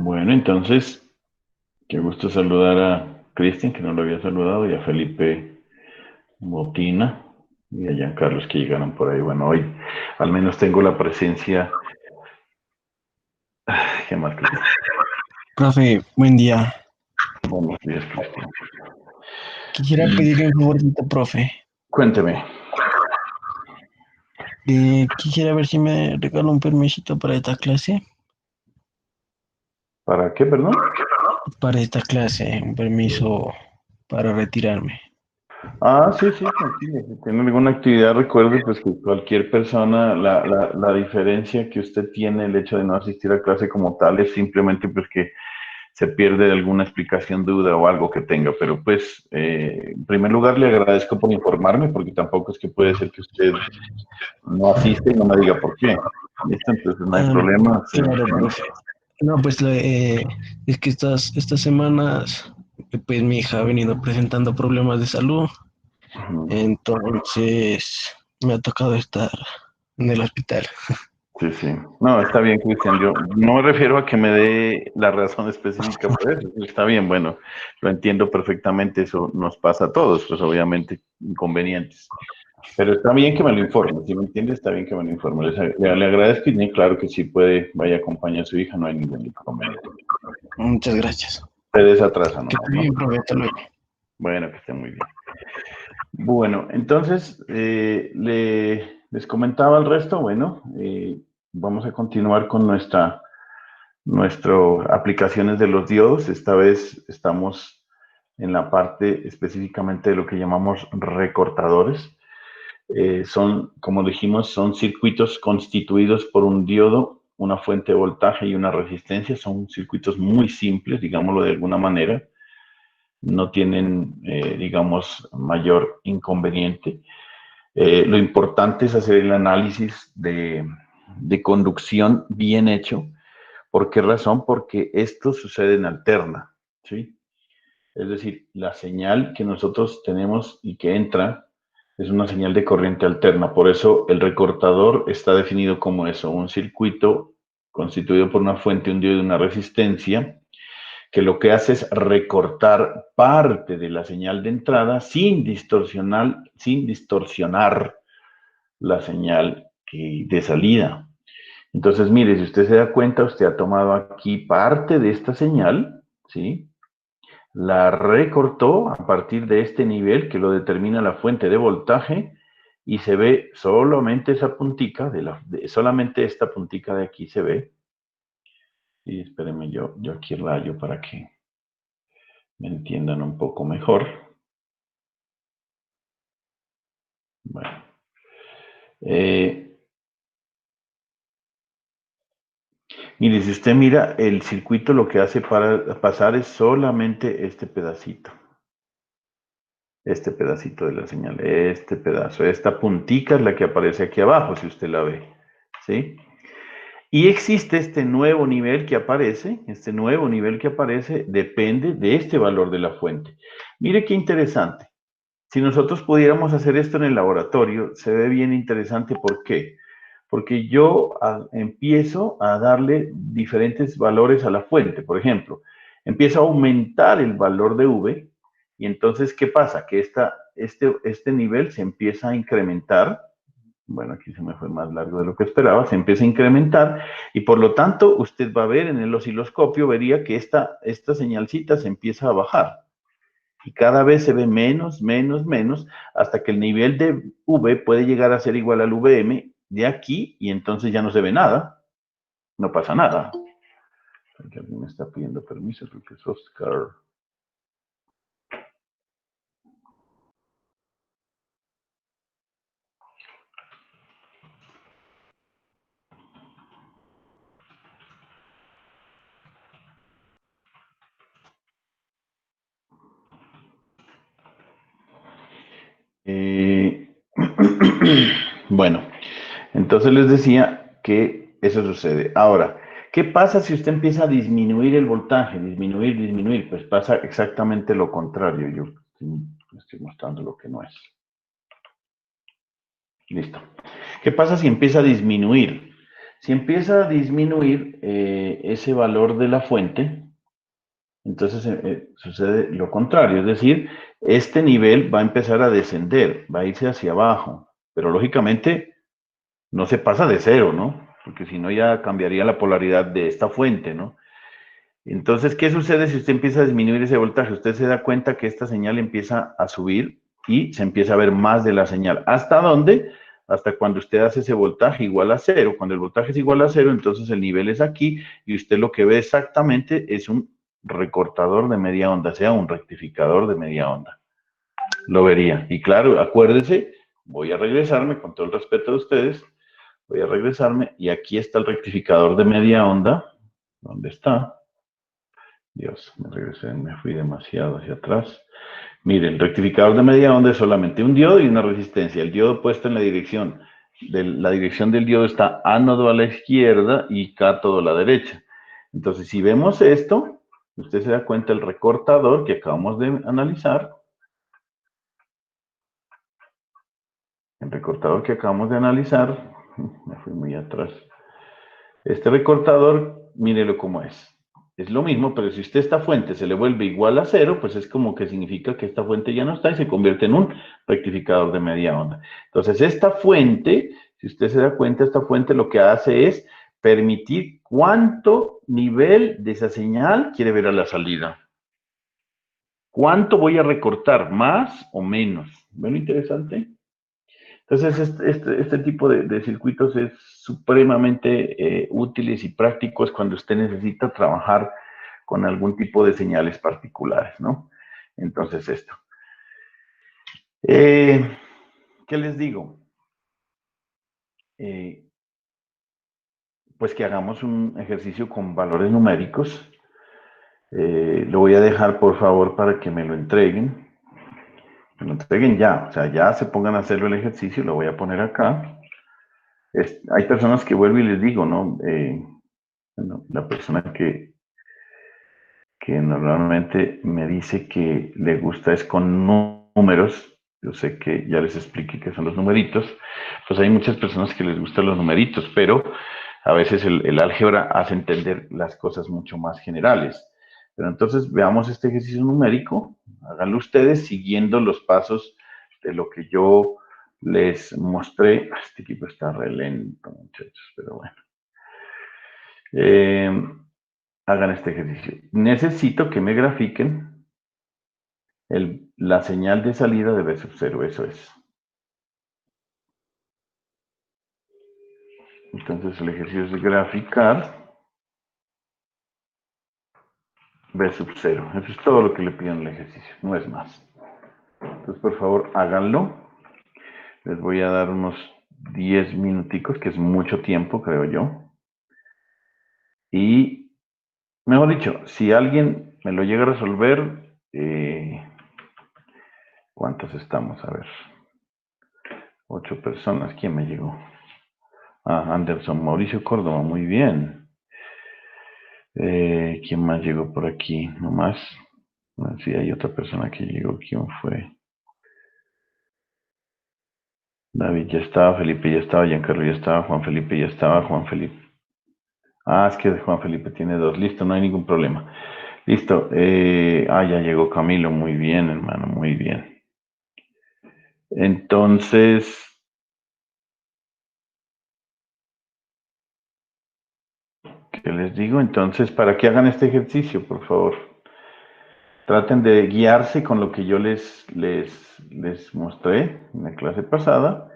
Bueno, entonces, qué gusto saludar a Cristian, que no lo había saludado, y a Felipe Botina y a Giancarlos que llegaron por ahí. Bueno, hoy al menos tengo la presencia. Qué mal, Cristian. Profe, buen día. Buenos días, Cristian. Quisiera pedirle un favorcito, profe. Cuénteme, Quisiera ver si me regala un permisito para esta clase. ¿para qué, perdón? Para esta clase, un permiso para retirarme. Ah, sí, sí, tranquilo. Si tiene alguna actividad, recuerde pues que cualquier persona, la diferencia que usted tiene, el hecho de no asistir a clase como tal, es simplemente pues que se pierde alguna explicación, duda o algo que tenga. Pero pues, en primer lugar, le agradezco por informarme, porque tampoco es que puede ser que usted no asiste y no me diga por qué. ¿Listo? Entonces no hay Ah, problema. Sí, claro, sí. profe. No, pues es que estas semanas, pues mi hija ha venido presentando problemas de salud. Ujú. Entonces, me ha tocado estar en el hospital. Sí, sí. No, está bien, Cristian. Yo no me refiero a que me dé la razón específica por eso. Está bien, bueno, lo entiendo perfectamente. Eso nos pasa a todos, pues obviamente inconvenientes. Pero está bien que me lo informe. Si me entiende, está bien que me lo informe. Le agradezco y claro que si puede, vaya a acompañar a su hija, no hay ningún inconveniente. Muchas gracias. Se desatrasa Que nomás, esté ¿no? bien, profe. Hasta luego. Bueno, que esté muy bien. Bueno, entonces, les comentaba el resto. Bueno, vamos a continuar con nuestras aplicaciones de los diodos. Esta vez estamos en la parte específicamente de lo que llamamos recortadores. Son, como dijimos, son circuitos constituidos por un diodo, una fuente de voltaje y una resistencia. Son circuitos muy simples, digámoslo de alguna manera. No tienen, digamos, mayor inconveniente. Lo importante es hacer el análisis de conducción bien hecho. ¿Por qué razón? Porque esto sucede en alterna, ¿sí? Es decir, la señal que nosotros tenemos y que entra es una señal de corriente alterna. Por eso el recortador está definido como eso, un circuito constituido por una fuente, un diodo y una resistencia, que lo que hace es recortar parte de la señal de entrada sin distorsionar la señal de salida. Entonces, mire, si usted se da cuenta, usted ha tomado aquí parte de esta señal, ¿sí? La recortó a partir de este nivel que lo determina la fuente de voltaje y se ve solamente esa puntica, solamente esta puntica de aquí se ve. Y espérenme, yo aquí rayo para que me entiendan un poco mejor. Bueno, eh, mire, si usted mira el circuito, lo que hace para pasar es solamente este pedacito de la señal, este pedazo, esta puntica es la que aparece aquí abajo, si usted la ve, ¿sí? Y existe este nuevo nivel que aparece depende de este valor de la fuente. Mire qué interesante. Si nosotros pudiéramos hacer esto en el laboratorio, se ve bien interesante. ¿Por qué? Porque yo empiezo a darle diferentes valores a la fuente. Por ejemplo, empiezo a aumentar el valor de V y entonces, ¿qué pasa? Que este nivel se empieza a incrementar. Bueno, aquí se me fue más largo de lo que esperaba, se empieza a incrementar y por lo tanto usted va a ver en el osciloscopio, vería que esta señalcita se empieza a bajar y cada vez se ve menos, menos, menos, hasta que el nivel de V puede llegar a ser igual al VM de aquí y entonces ya no se ve nada, no pasa nada. Alguien me está pidiendo permiso, creo que es Oscar. Eh, bueno, entonces les decía que eso sucede. Ahora, ¿qué pasa si usted empieza a disminuir el voltaje? Disminuir, disminuir. Pues pasa exactamente lo contrario. Yo estoy mostrando lo que no es. Listo. ¿Qué pasa si empieza a disminuir? Si empieza a disminuir ese valor de la fuente, entonces sucede lo contrario, es decir, este nivel va a empezar a descender, va a irse hacia abajo, pero lógicamente no se pasa de cero, ¿no? Porque si no ya cambiaría la polaridad de esta fuente, ¿no? Entonces, ¿qué sucede si usted empieza a disminuir ese voltaje? Usted se da cuenta que esta señal empieza a subir y se empieza a ver más de la señal. ¿Hasta dónde? Hasta cuando usted hace ese voltaje igual a cero. Cuando el voltaje es igual a cero, entonces el nivel es aquí y usted lo que ve exactamente es un recortador de media onda, sea un rectificador de media onda. Lo vería. Y claro, acuérdese, voy a regresarme con todo el respeto de ustedes, voy a regresarme y aquí está el rectificador de media onda. ¿Dónde está? Dios, me regresé, me fui demasiado hacia atrás. Miren, el rectificador de media onda es solamente un diodo y una resistencia. El diodo puesto en la dirección del diodo está ánodo a la izquierda y cátodo a la derecha. Entonces, si vemos esto, usted se da cuenta el recortador que acabamos de analizar. El recortador que acabamos de analizar, me fui muy atrás. Este recortador, mírelo cómo es. Es lo mismo, pero si usted esta fuente se le vuelve igual a cero, pues es como que significa que esta fuente ya no está y se convierte en un rectificador de media onda. Entonces, esta fuente, si usted se da cuenta, esta fuente lo que hace es permitir cuánto nivel de esa señal quiere ver a la salida. ¿Cuánto voy a recortar? ¿Más o menos? ¿Ven lo interesante? Entonces, este tipo de circuitos es supremamente útiles y prácticos cuando usted necesita trabajar con algún tipo de señales particulares, ¿no? Entonces, esto. ¿Qué les digo? Pues que hagamos un ejercicio con valores numéricos. Lo voy a dejar, por favor, para que me lo entreguen. Me lo entreguen ya, o sea, ya se pongan a hacerlo el ejercicio, lo voy a poner acá. Hay personas que vuelvo y les digo, ¿no? Bueno, la persona que normalmente me dice que le gusta es con números. Yo sé que ya les expliqué qué son los numeritos. Pues hay muchas personas que les gustan los numeritos, pero a veces el álgebra hace entender las cosas mucho más generales. Pero entonces veamos este ejercicio numérico. Háganlo ustedes siguiendo los pasos de lo que yo les mostré. Este equipo está re lento, muchachos, pero bueno. Hagan este ejercicio. Necesito que me grafiquen la señal de salida de B sub 0, eso es. Entonces el ejercicio es graficar B sub 0. Eso es todo lo que le pido en el ejercicio, no es más. Entonces por favor háganlo. Les voy a dar unos 10 minuticos, que es mucho tiempo, creo yo. Y, mejor dicho, si alguien me lo llega a resolver, ¿cuántos estamos? A ver, 8 personas. ¿Quién me llegó? Ah, Anderson Mauricio Córdoba, muy bien. ¿Quién más llegó por aquí? No más. Ah, sí, hay otra persona que llegó. ¿Quién fue? David ya estaba, Felipe ya estaba, Giancarlo ya estaba, Juan Felipe ya estaba, Juan Felipe. Ah, es que Juan Felipe tiene dos. Listo, no hay ningún problema. Listo. Ya llegó Camilo. Muy bien, hermano, muy bien. Entonces, ¿qué les digo? Entonces, para que hagan este ejercicio, por favor. Traten de guiarse con lo que yo les mostré en la clase pasada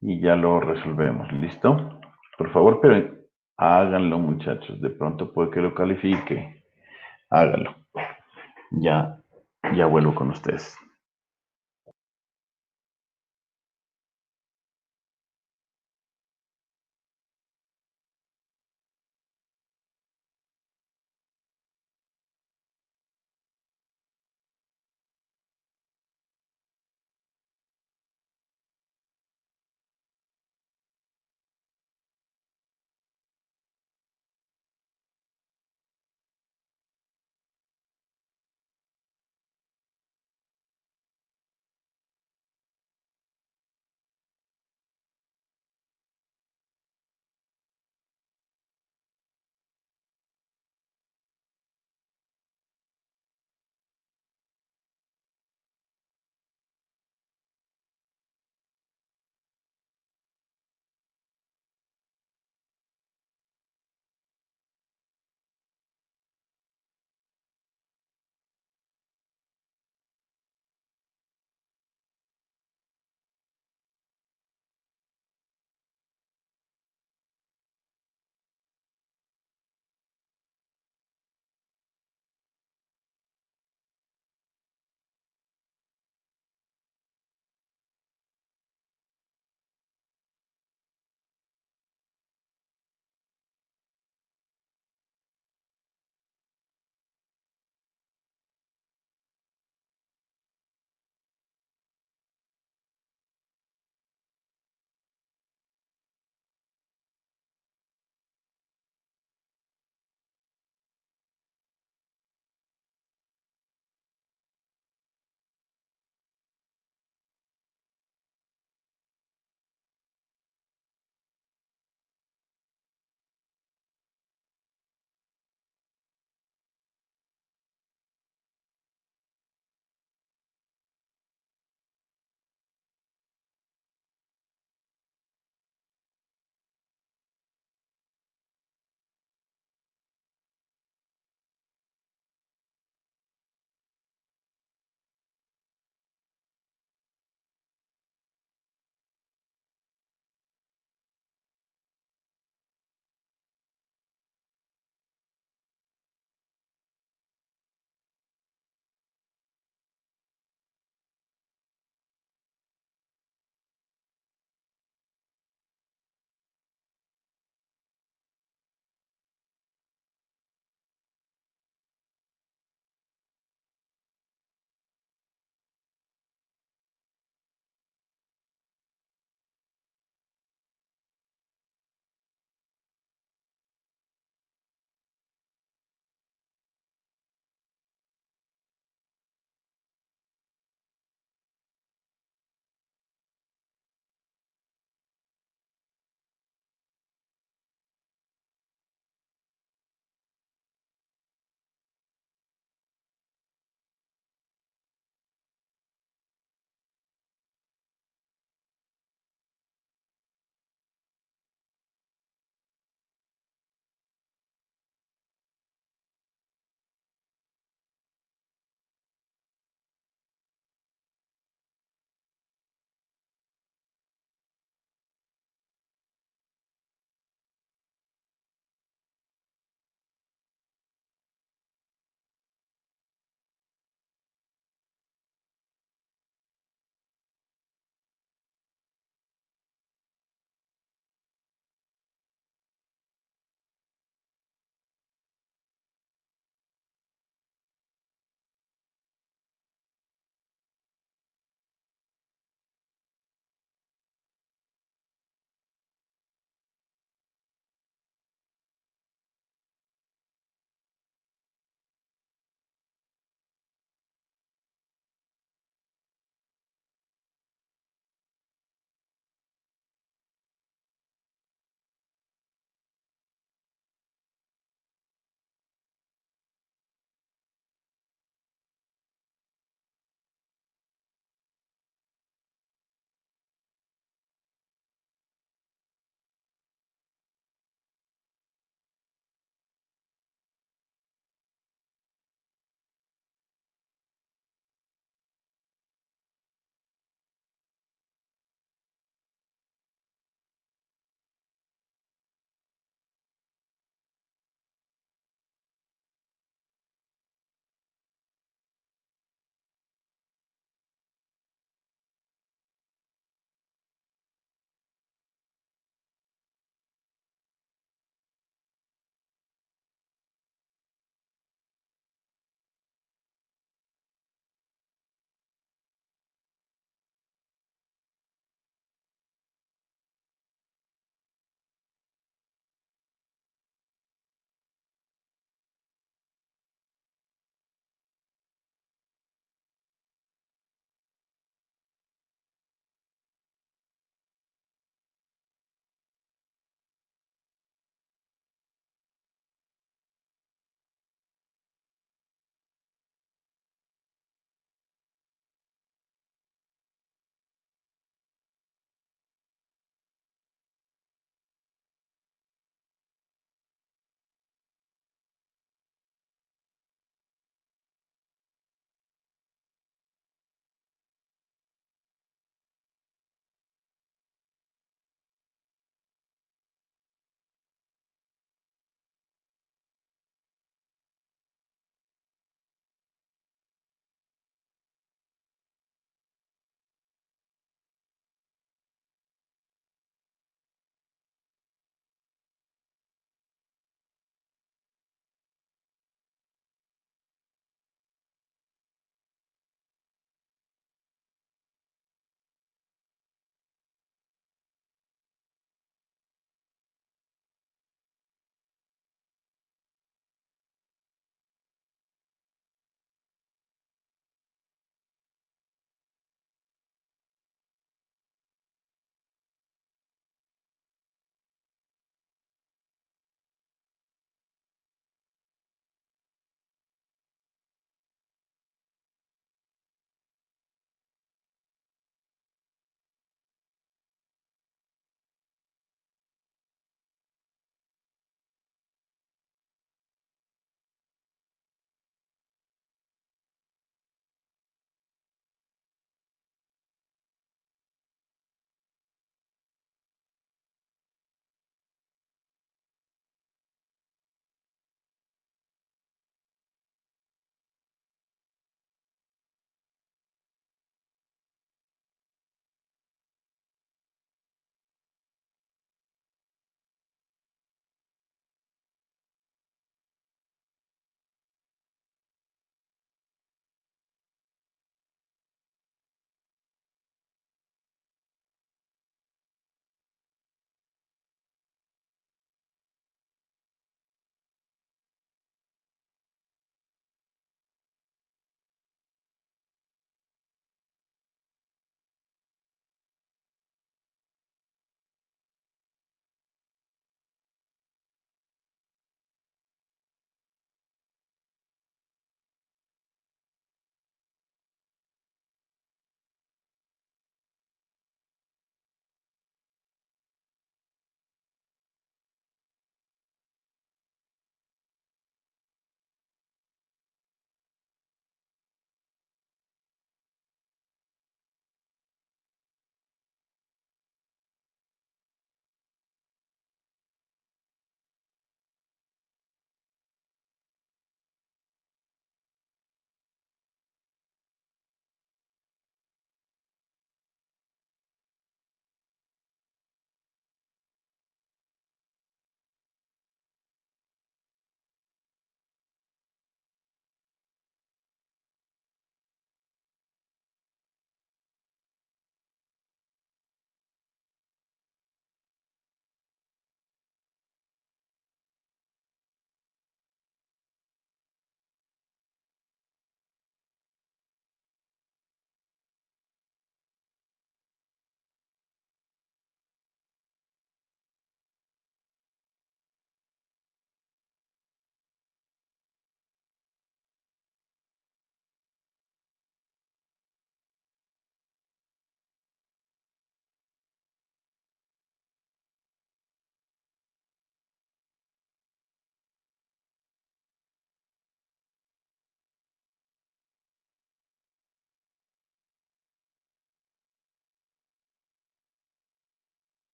y ya lo resolvemos. ¿Listo? Por favor, pero háganlo, muchachos. De pronto puede que lo califique. Háganlo. Ya, ya vuelvo con ustedes.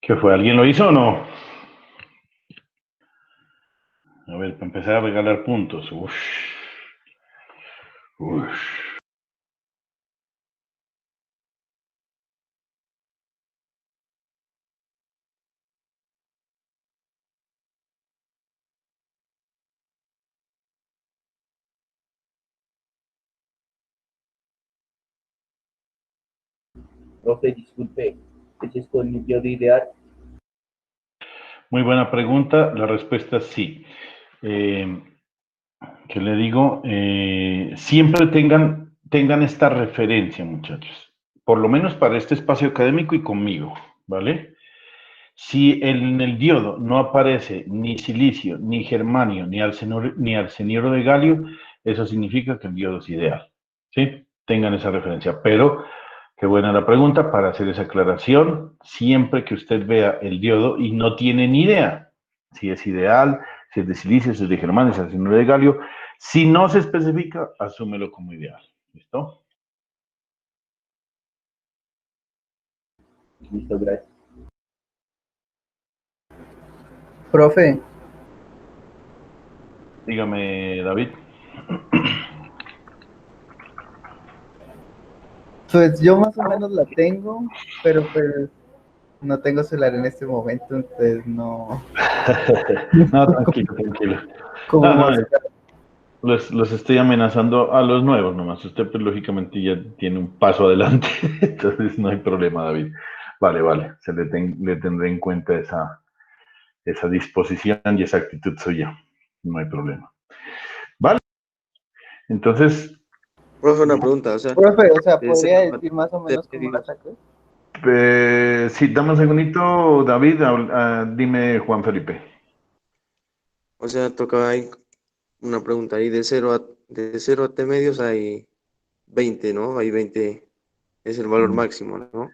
¿Qué fue? ¿Alguien lo hizo o no? A ver, para empezar a regalar puntos. Uf. Uf. Profe, disculpe, ¿ese es con mi yodo ideal? Muy buena pregunta. La respuesta es sí. ¿Qué le digo? Siempre tengan esta referencia, muchachos. Por lo menos para este espacio académico y conmigo, ¿vale? Si en el diodo no aparece ni silicio, ni germanio, ni arseniuro de galio, eso significa que el diodo es ideal. ¿Sí? Tengan esa referencia. Pero, qué buena la pregunta para hacer esa aclaración. Siempre que usted vea el diodo y no tiene ni idea si es ideal, si es de silicio, si es de germanio, si es arseniuro de galio, si no se especifica, asúmelo como ideal. ¿Listo? Listo, gracias. Profe, Dígame, David. pues yo más o menos la tengo, pero pues no tengo celular en este momento, entonces no. No, tranquilo, tranquilo. No, ¿Cómo no, hacer? los estoy amenazando a los nuevos nomás. Usted, pues, lógicamente ya tiene un paso adelante, entonces no hay problema, David. Vale, vale, le tendré en cuenta esa disposición y esa actitud suya. No hay problema. Vale, entonces, Profe, una pregunta, o sea, Profe, o sea, de ¿podría 0 a decir más o menos cómo la 3 saqué? sí, dame un segundito, David, dime Juan Felipe. o sea, toca ahí una pregunta ahí, de cero a T medios hay 20, ¿no? Hay 20 es el valor máximo, ¿no?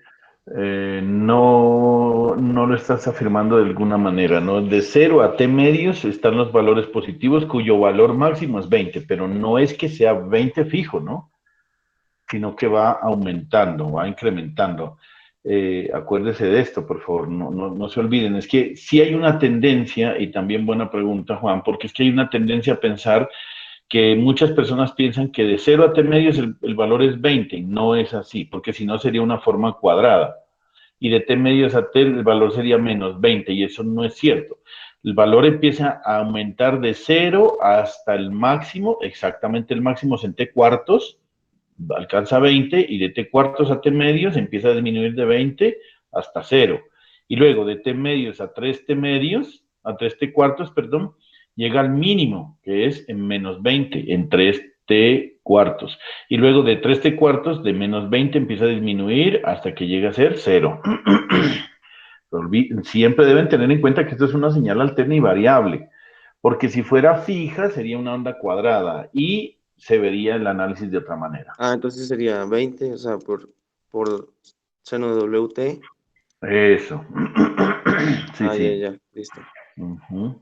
No, no lo estás afirmando de alguna manera, ¿no? De cero a T medios están los valores positivos cuyo valor máximo es 20, pero no es que sea 20 fijo, ¿no? Sino que va aumentando, va incrementando. Acuérdese de esto, por favor, no se olviden. Es que sí hay una tendencia, y también buena pregunta, Juan, porque es que hay una tendencia a pensar que muchas personas piensan que de cero a T medios el valor es 20, no es así, porque si no sería una forma cuadrada y de T medios a T el valor sería menos 20 y eso no es cierto. El valor empieza a aumentar de cero hasta el máximo, exactamente el máximo es en T cuartos, alcanza 20 y de T cuartos a T medios empieza a disminuir de 20 hasta cero. Y luego de T medios a 3 T medios, a 3 T cuartos, perdón, llega al mínimo, que es en menos 20, en 3 T cuartos. Y luego de 3 T cuartos, de menos 20 empieza a disminuir hasta que llega a ser cero. Siempre deben tener en cuenta que esto es una señal alterna y variable, porque si fuera fija sería una onda cuadrada y se vería el análisis de otra manera. Ah, entonces sería 20, o sea, por seno de WT. Eso. Sí, Ah, ya, sí. ya, listo. Ujú.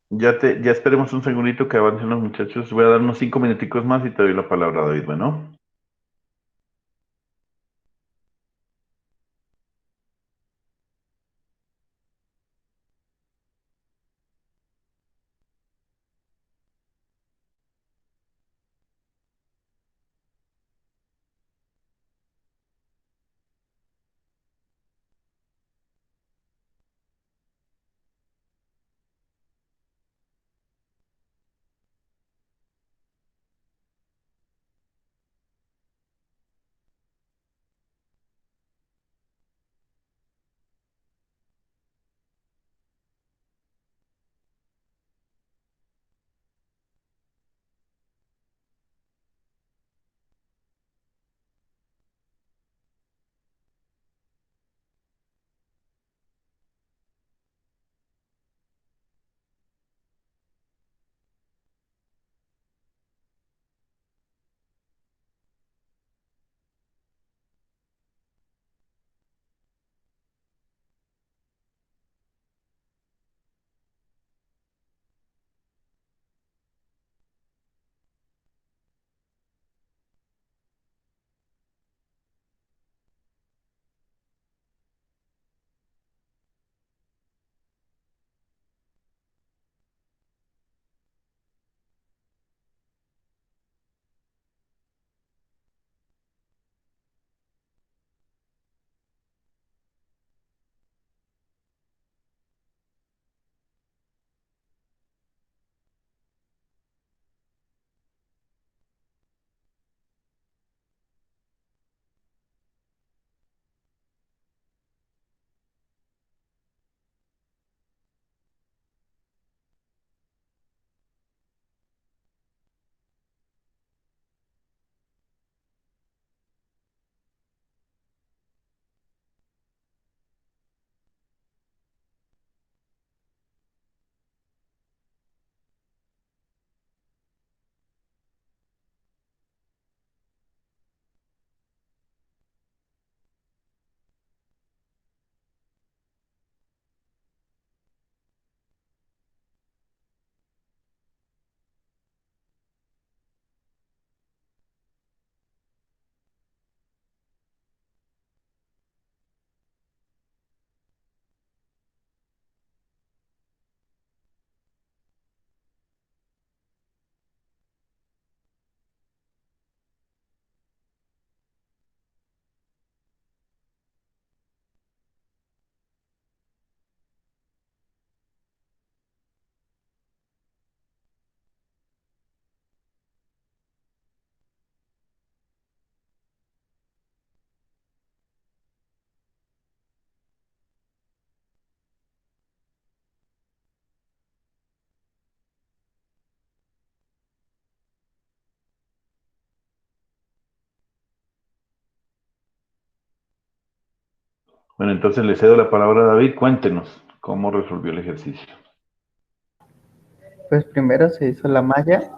Ya esperemos un segundito que avancen los muchachos. Voy a dar unos 5 minuticos más y te doy la palabra, David. Bueno. Bueno, entonces le cedo la palabra a David. Cuéntenos cómo resolvió el ejercicio. Pues primero se hizo la malla,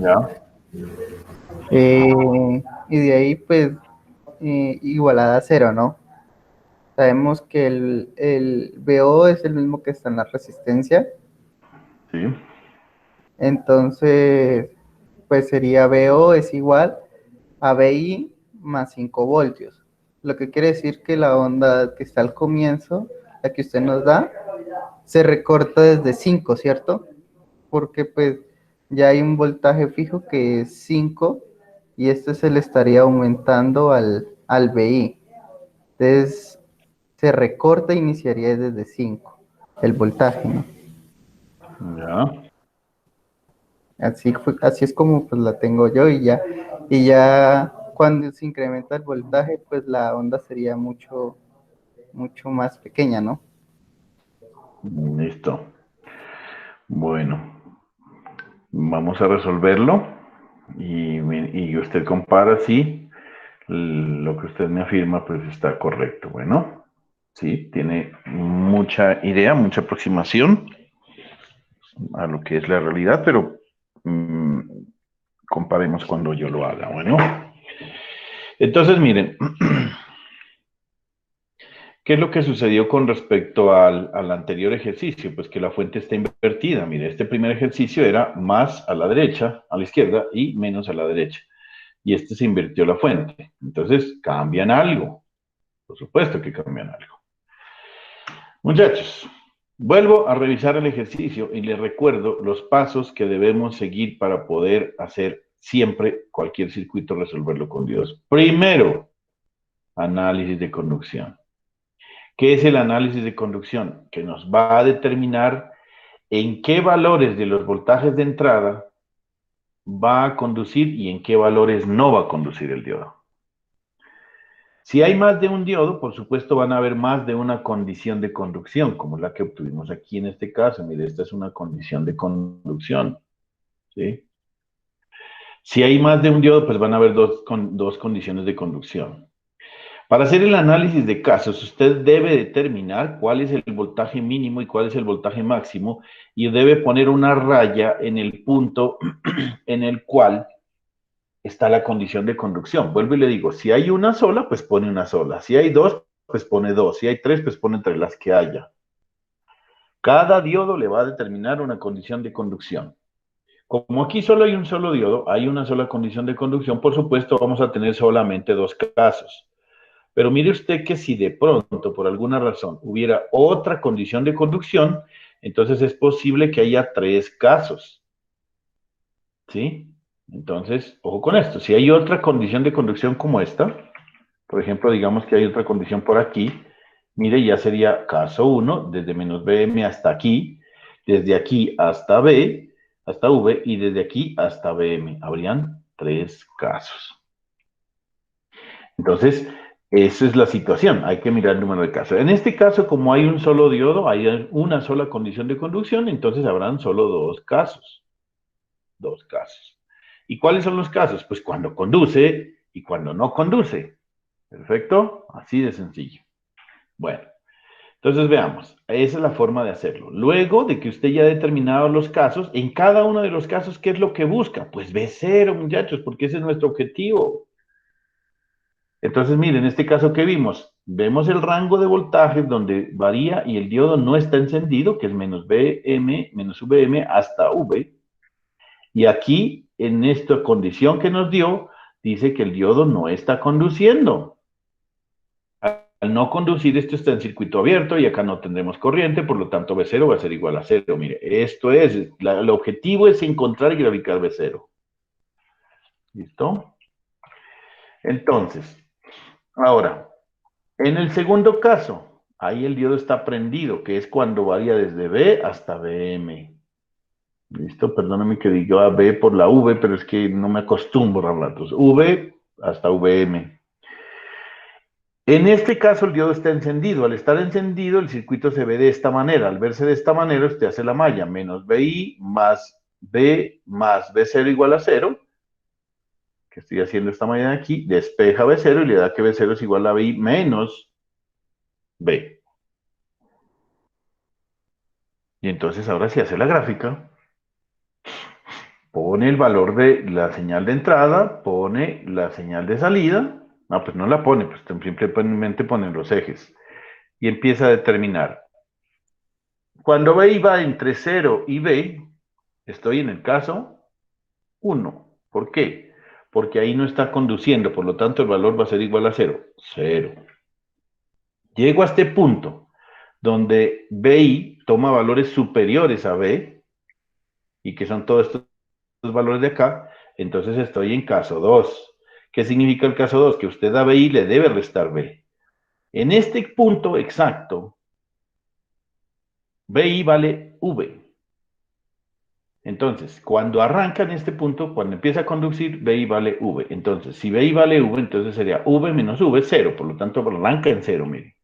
¿Ya? y de ahí pues igualada a 0, ¿no? Sabemos que el BO es el mismo que está en la resistencia, Sí. entonces pues sería BO es igual a BI más 5 voltios, lo que quiere decir que la onda que está al comienzo, la que usted nos da, se recorta desde 5, ¿cierto? Porque pues ya hay un voltaje fijo que es 5 y este se le estaría aumentando al BI. Entonces se recorta e iniciaría desde 5 el voltaje, ¿no? Ya. Así es como pues la tengo yo y ya cuando se incrementa el voltaje pues la onda sería mucho, mucho más pequeña, ¿no? Listo. Bueno, vamos a resolverlo y usted compara si lo que usted me afirma pues está correcto. Bueno, sí, tiene mucha idea, mucha aproximación a lo que es la realidad, pero comparemos cuando yo lo haga. Bueno, entonces miren, ¿qué es lo que sucedió con respecto al anterior ejercicio? Pues que la fuente está invertida. Mire, este primer ejercicio era más a la derecha, a la izquierda y menos a la derecha. Y este se invirtió la fuente. Entonces, cambian algo. Por supuesto que cambian algo. Muchachos, vuelvo a revisar el ejercicio y les recuerdo los pasos que debemos seguir para poder hacer siempre cualquier circuito, resolverlo con Dios. Primero, análisis de conducción. ¿Qué es el análisis de conducción? Que nos va a determinar en qué valores de los voltajes de entrada va a conducir y en qué valores no va a conducir el diodo. Si hay más de un diodo, por supuesto van a haber más de una condición de conducción, como la que obtuvimos aquí en este caso. Mire, esta es una condición de conducción, ¿sí? Si hay más de un diodo, pues van a haber dos condiciones de conducción. Para hacer el análisis de casos, usted debe determinar cuál es el voltaje mínimo y cuál es el voltaje máximo y debe poner una raya en el punto en el cual está la condición de conducción. Vuelvo y le digo, si hay una sola, pues pone una sola. Si hay dos, pues pone dos. Si hay tres, pues pone entre las que haya. Cada diodo le va a determinar una condición de conducción. Como aquí solo hay un solo diodo, hay una sola condición de conducción, por supuesto vamos a tener solamente dos casos. Pero mire usted que si de pronto, por alguna razón, hubiera otra condición de conducción, entonces es posible que haya tres casos. ¿Sí? Entonces, ojo con esto. Si hay otra condición de conducción como esta, por ejemplo, digamos que hay otra condición por aquí, mire, ya sería caso 1, desde menos BM hasta aquí, desde aquí hasta B, hasta V, y desde aquí hasta BM. Habrían tres casos. Entonces, esa es la situación. Hay que mirar el número de casos. En este caso, como hay un solo diodo, hay una sola condición de conducción, entonces habrán solo dos casos. Dos casos. ¿Y cuáles son los casos? Pues cuando conduce y cuando no conduce. ¿Perfecto? Así de sencillo. Bueno, entonces veamos. Esa es la forma de hacerlo. Luego de que usted ya ha determinado los casos, en cada uno de los casos, ¿qué es lo que busca? Pues B0, muchachos, porque ese es nuestro objetivo. Entonces, miren, en este caso que vimos, vemos el rango de voltajes donde varía y el diodo no está encendido, que es menos BM, menos VM hasta V. Y aquí, en esta condición que nos dio, dice que el diodo no está conduciendo. Al no conducir, esto está en circuito abierto y acá no tendremos corriente, por lo tanto B0 va a ser igual a 0. Mire, esto es, el objetivo es encontrar y graficar B0. ¿Listo? Entonces, ahora, en el segundo caso, ahí el diodo está prendido, que es cuando varía desde B hasta BM. Listo, perdóname que diga B por la V, pero es que no me acostumbro a hablar. Entonces, V hasta VM. En este caso, el diodo está encendido. Al estar encendido, el circuito se ve de esta manera. Al verse de esta manera, usted hace la malla. Menos BI más B más B0 igual a 0. que estoy haciendo esta mañana aquí, despeja B0 y le da que B0 es igual a BI menos B. Y entonces ahora sí hace la gráfica, pone el valor de la señal de entrada, pone la señal de salida, no, pues no la pone, pues simplemente ponen los ejes, y empieza a determinar. Cuando BI va entre 0 y B, estoy en el caso 1. ¿Por qué? Porque ahí no está conduciendo, por lo tanto el valor va a ser igual a 0. 0. Llego a este punto donde BI toma valores superiores a B, y que son todos estos valores de acá, entonces estoy en caso 2. ¿Qué significa el caso 2? Que usted a BI le debe restar B. En este punto exacto, BI vale V. Entonces, cuando arranca en este punto, cuando empieza a conducir, BI vale V. Entonces, si BI vale V, entonces sería V menos V, 0. Por lo tanto, arranca en 0, mire.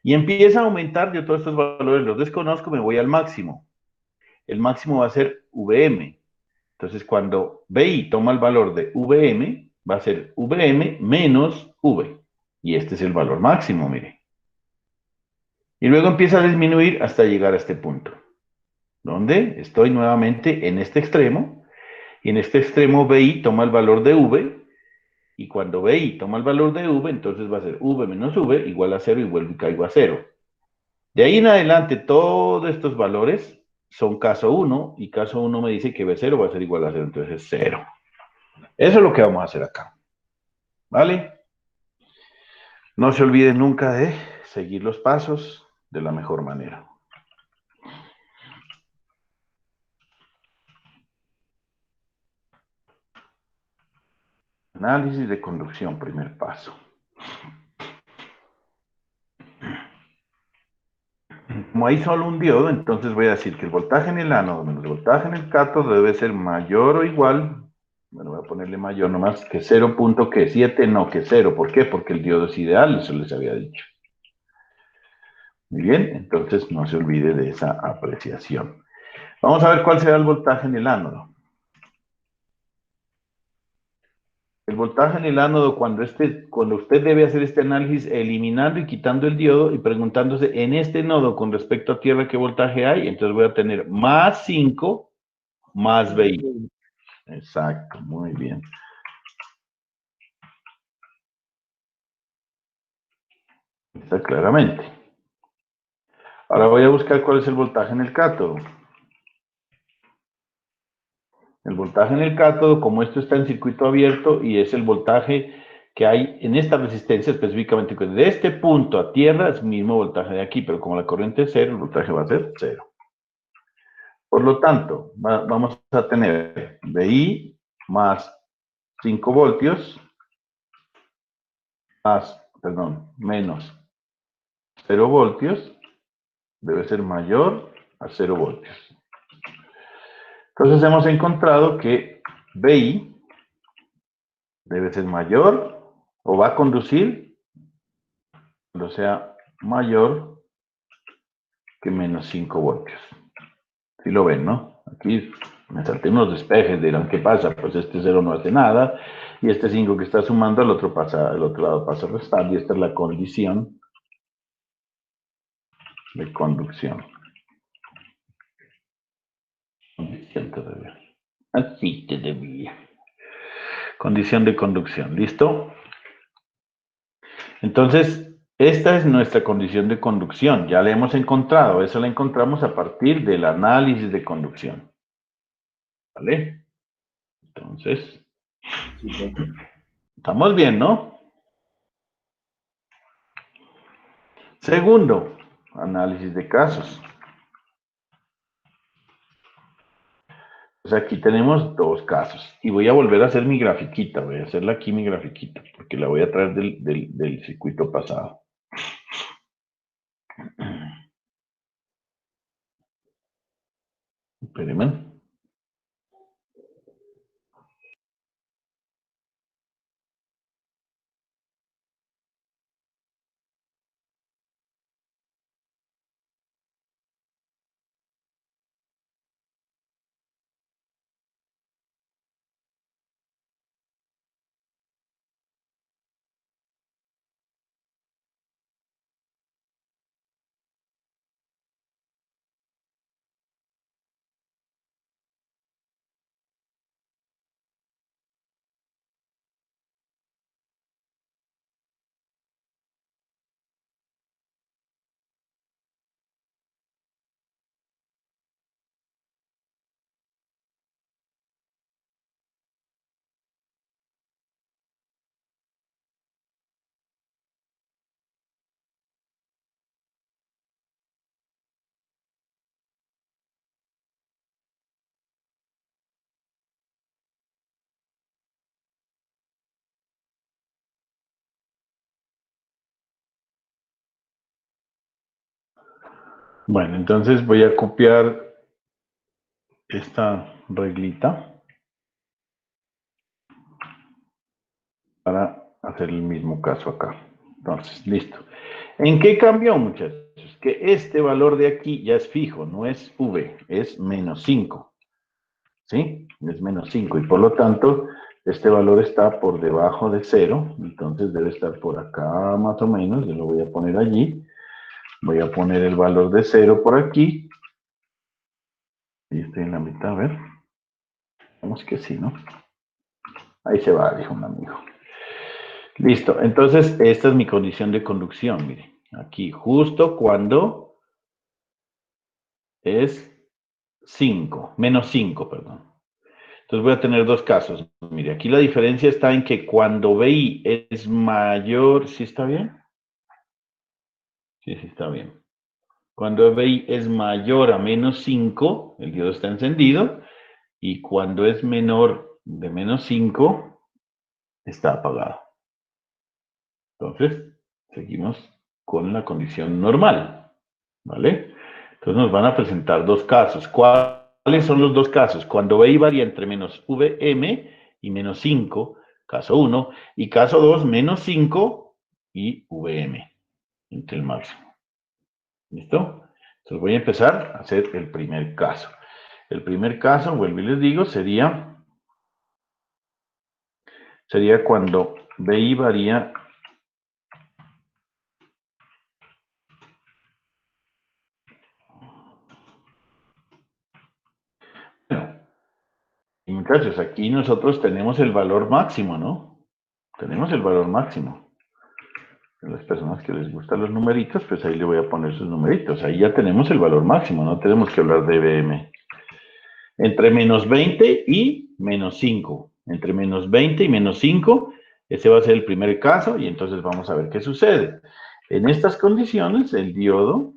Y empieza a aumentar, yo todos estos valores los desconozco, me voy al máximo. El máximo va a ser VM. Entonces, cuando BI toma el valor de VM, va a ser VM menos V. Y este es el valor máximo, mire. Y luego empieza a disminuir hasta llegar a este punto, donde estoy nuevamente en este extremo. Y en este extremo BI toma el valor de V. Y cuando BI toma el valor de V, entonces va a ser V menos V igual a 0 y vuelvo y caigo a 0. De ahí en adelante, todos estos valores son caso 1, y caso 1 me dice que B0 va a ser igual a 0, entonces es 0. Eso es lo que vamos a hacer acá. ¿Vale? No se olviden nunca de seguir los pasos de la mejor manera. Análisis de conducción, primer paso. Como hay solo un diodo, entonces voy a decir que el voltaje en el ánodo menos el voltaje en el cátodo debe ser mayor o igual, bueno, voy a ponerle mayor nomás, que 0.7, no que 0. ¿Por qué? Porque el diodo es ideal, eso les había dicho. Muy bien, entonces no se olvide de esa apreciación. Vamos a ver cuál será el voltaje en el ánodo. El voltaje en el ánodo, cuando usted debe hacer este análisis eliminando y quitando el diodo y preguntándose en este nodo con respecto a tierra qué voltaje hay, entonces voy a tener más 5 más 20. Exacto, muy bien. Está claramente. Ahora voy a buscar cuál es el voltaje en el cátodo. El voltaje en el cátodo, como esto está en circuito abierto y es el voltaje que hay en esta resistencia específicamente, de este punto a tierra es el mismo voltaje de aquí, pero como la corriente es 0, el voltaje va a ser 0. Por lo tanto, vamos a tener VI más 5 voltios, menos 0 voltios, debe ser mayor a 0 voltios. Entonces hemos encontrado que VI debe ser mayor o va a conducir cuando sea mayor que menos 5 voltios. Si lo ven, ¿no? Aquí me salté unos despejes, dirán, ¿qué pasa? Pues este 0 no hace nada, y este 5 que está sumando, al otro lado pasa a restar, y esta es la condición de conducción. Condición todavía. Así te debía. Condición de conducción, ¿listo? Entonces, esta es nuestra condición de conducción, ya la hemos encontrado, eso la encontramos a partir del análisis de conducción. ¿Vale? Entonces, estamos bien, ¿no? Segundo, análisis de casos. Pues aquí tenemos dos casos. Y voy a volver a hacer mi grafiquita. Voy a hacerla aquí mi grafiquita, porque la voy a traer del circuito pasado. Espérenme. Bueno, entonces voy a copiar esta reglita para hacer el mismo caso acá. Entonces, listo. ¿En qué cambió, muchachos? Que este valor de aquí ya es fijo, no es V, es menos 5. ¿Sí? Es menos 5 y por lo tanto, este valor está por debajo de 0, entonces debe estar por acá más o menos, yo lo voy a poner allí. Voy a poner el valor de 0 por aquí. Y estoy en la mitad, a ver. Vamos que sí, ¿no? Ahí se va, dijo un amigo. Listo, entonces esta es mi condición de conducción, mire. Aquí, justo cuando es 5, menos 5, perdón. Entonces voy a tener dos casos. Mire, aquí la diferencia está en que cuando BI es mayor, ¿sí está bien? Sí, sí está bien. Cuando BI es mayor a menos 5, el diodo está encendido, y cuando es menor de menos 5, está apagado. Entonces, seguimos con la condición normal, ¿vale? Entonces nos van a presentar dos casos. ¿Cuáles son los dos casos? Cuando BI varía entre menos VM y menos 5, caso 1, y caso 2, menos 5 y VM, entre el máximo. ¿Listo? Entonces voy a empezar a hacer el primer caso. El primer caso, vuelvo y les digo, sería cuando BI varía y muchachos, aquí nosotros tenemos el valor máximo, ¿no? Tenemos el valor máximo. A las personas que les gustan los numeritos, pues ahí le voy a poner sus numeritos. Ahí ya tenemos el valor máximo, no tenemos que hablar de BM. Entre menos 20 y menos 5. Entre menos 20 y menos 5, ese va a ser el primer caso y entonces vamos a ver qué sucede. En estas condiciones, el diodo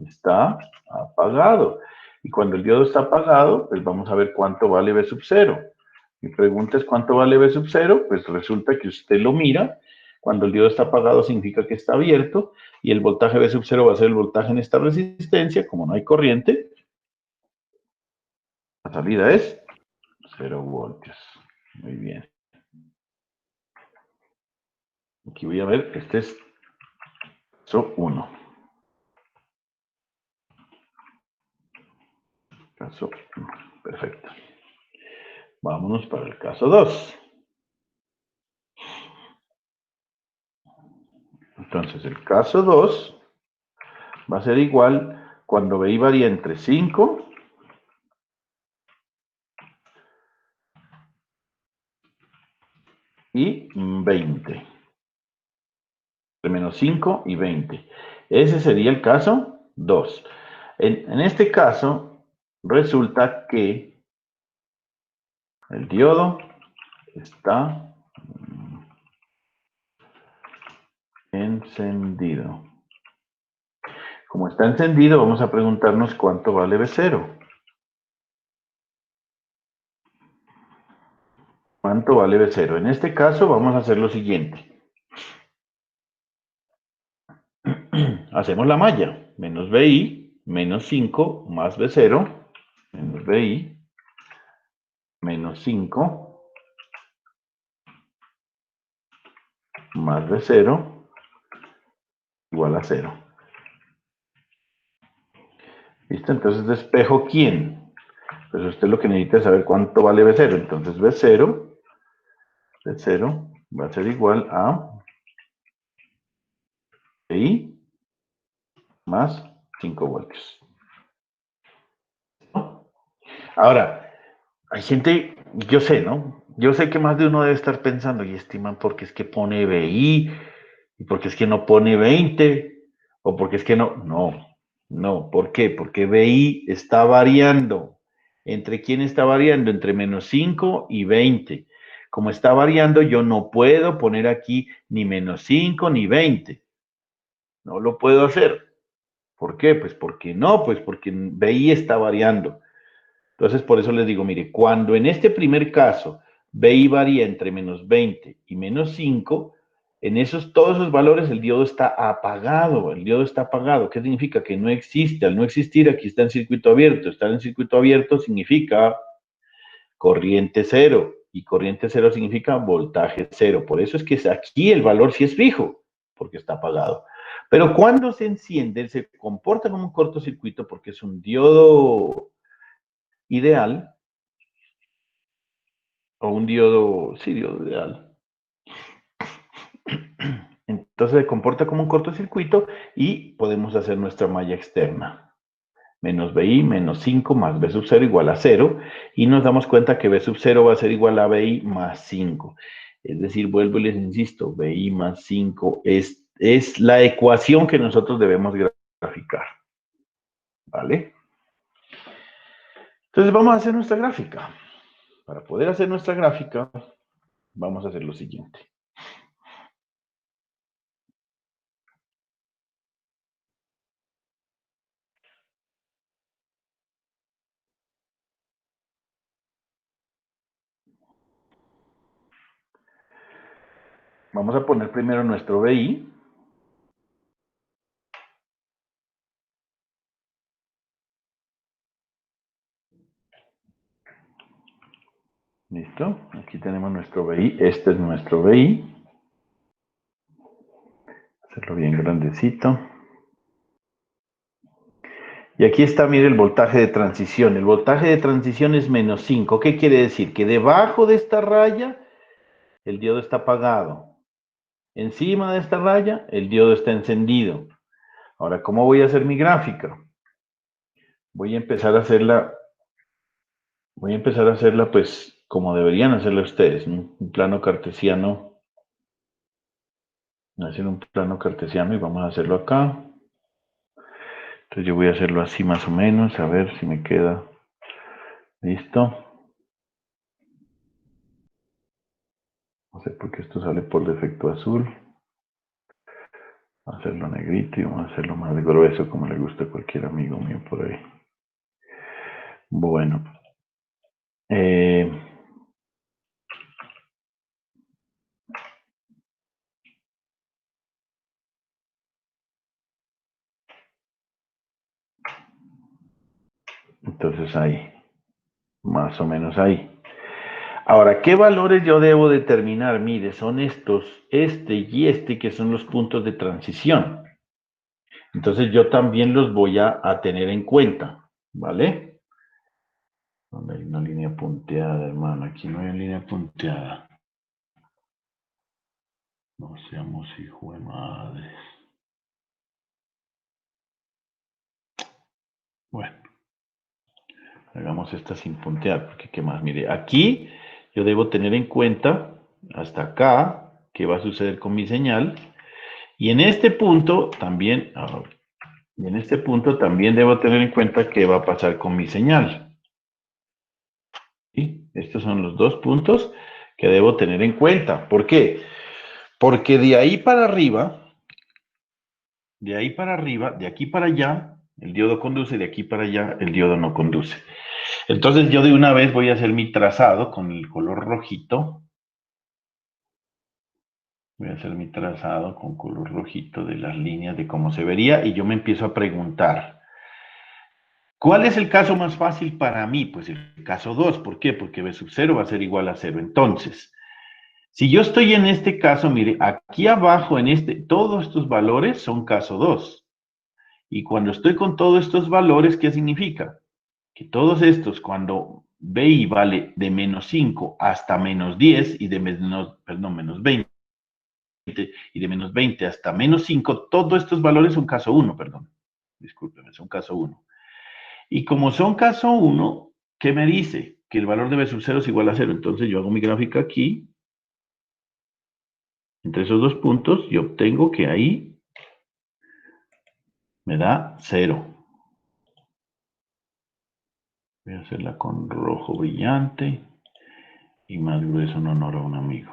está apagado. Y cuando el diodo está apagado, pues vamos a ver cuánto vale B sub 0. Mi pregunta es ¿cuánto vale B sub 0? Pues resulta que usted lo mira. Cuando el diodo está apagado significa que está abierto y el voltaje B sub 0 va a ser el voltaje en esta resistencia. Como no hay corriente, la salida es 0 voltios. Muy bien. Aquí voy a ver, este es caso 1. Caso 1. Perfecto. Vámonos para el caso 2. Entonces, el caso 2 va a ser igual cuando BI varía entre 5 y 20. Entre menos 5 y 20. Ese sería el caso 2. En este caso, resulta que el diodo está encendido. Como está encendido, vamos a preguntarnos cuánto vale B0. ¿Cuánto vale B0? En este caso vamos a hacer lo siguiente. Hacemos la malla. Menos BI, menos 5, más B0, menos BI, menos 5, más B0, igual a 0. ¿Listo? Entonces despejo ¿quién? Pues usted lo que necesita es saber cuánto vale B0. Entonces B0 va a ser igual a BI más 5 voltios. Ahora, hay gente, yo sé, ¿no? Yo sé que más de uno debe estar pensando, y estiman porque es que pone BI, y porque es que no pone 20, o porque es que no. No. ¿Por qué? Porque BI está variando. ¿Entre quién está variando? Entre menos 5 y 20. Como está variando, yo no puedo poner aquí ni menos 5 ni 20. No lo puedo hacer. ¿Por qué? Pues porque no, pues porque BI está variando. Entonces, por eso les digo, mire, cuando en este primer caso BI varía entre menos 20 y menos 5, En todos esos valores el diodo está apagado, el diodo está apagado. ¿Qué significa? Que no existe. Al no existir, aquí está en circuito abierto. Estar en circuito abierto significa corriente cero, y corriente cero significa voltaje cero. Por eso es que aquí el valor sí es fijo, porque está apagado. Pero cuando se enciende, se comporta como un cortocircuito porque es un diodo ideal, o un diodo, sí, diodo ideal. Entonces se comporta como un cortocircuito y podemos hacer nuestra malla externa. Menos BI menos 5 más B sub 0 igual a 0. Y nos damos cuenta que B sub 0 va a ser igual a BI más 5. Es decir, vuelvo y les insisto, BI más 5 es la ecuación que nosotros debemos graficar. ¿Vale? Entonces vamos a hacer nuestra gráfica. Para poder hacer nuestra gráfica, vamos a hacer lo siguiente. Vamos a poner primero nuestro BI. ¿Listo? Aquí tenemos nuestro BI. Este es nuestro BI. Hacerlo bien grandecito. Y aquí está, mire, el voltaje de transición. El voltaje de transición es menos 5. ¿Qué quiere decir? Que debajo de esta raya, el diodo está apagado. Encima de esta raya, el diodo está encendido. Ahora, ¿cómo voy a hacer mi gráfica? Voy a empezar a hacerla, pues, como deberían hacerla ustedes, ¿no? Un plano cartesiano. Voy a hacer un plano cartesiano y vamos a hacerlo acá. Entonces yo voy a hacerlo así más o menos, a ver si me queda. ¿Listo? No sé por qué esto sale por defecto azul. Vamos a hacerlo negrito y vamos a hacerlo más grueso, como le gusta a cualquier amigo mío por ahí. Bueno. Entonces ahí. Más o menos ahí. Ahora, ¿qué valores yo debo determinar? Mire, son estos, este y este, que son los puntos de transición. Entonces yo también los voy a tener en cuenta, ¿vale? Donde hay una línea punteada, hermano. Aquí no hay línea punteada. No seamos hijo de madres. Bueno, hagamos esta sin puntear, porque qué más. Mire, aquí yo debo tener en cuenta, hasta acá, qué va a suceder con mi señal. Y en este punto también, debo tener en cuenta qué va a pasar con mi señal. ¿Sí? Estos son los dos puntos que debo tener en cuenta. ¿Por qué? Porque de ahí para arriba, de aquí para allá, el diodo conduce, de aquí para allá, el diodo no conduce. Entonces yo de una vez voy a hacer mi trazado con el color rojito. Voy a hacer mi trazado con color rojito de las líneas de cómo se vería y yo me empiezo a preguntar, ¿cuál es el caso más fácil para mí? Pues el caso 2. ¿Por qué? Porque B sub 0 va a ser igual a 0. Entonces, si yo estoy en este caso, mire, aquí abajo todos estos valores son caso 2. Y cuando estoy con todos estos valores, ¿qué significa? Que todos estos, cuando BI vale de menos 5 hasta menos 10 y de menos 20, y de menos 20 hasta menos 5, todos estos valores son caso 1, perdón. Discúlpeme, son caso 1. Y como son caso 1, ¿qué me dice? Que el valor de B sub 0 es igual a 0. Entonces yo hago mi gráfica aquí, entre esos dos puntos, y obtengo que ahí me da 0. Voy a hacerla con rojo brillante y más grueso en honor a un amigo.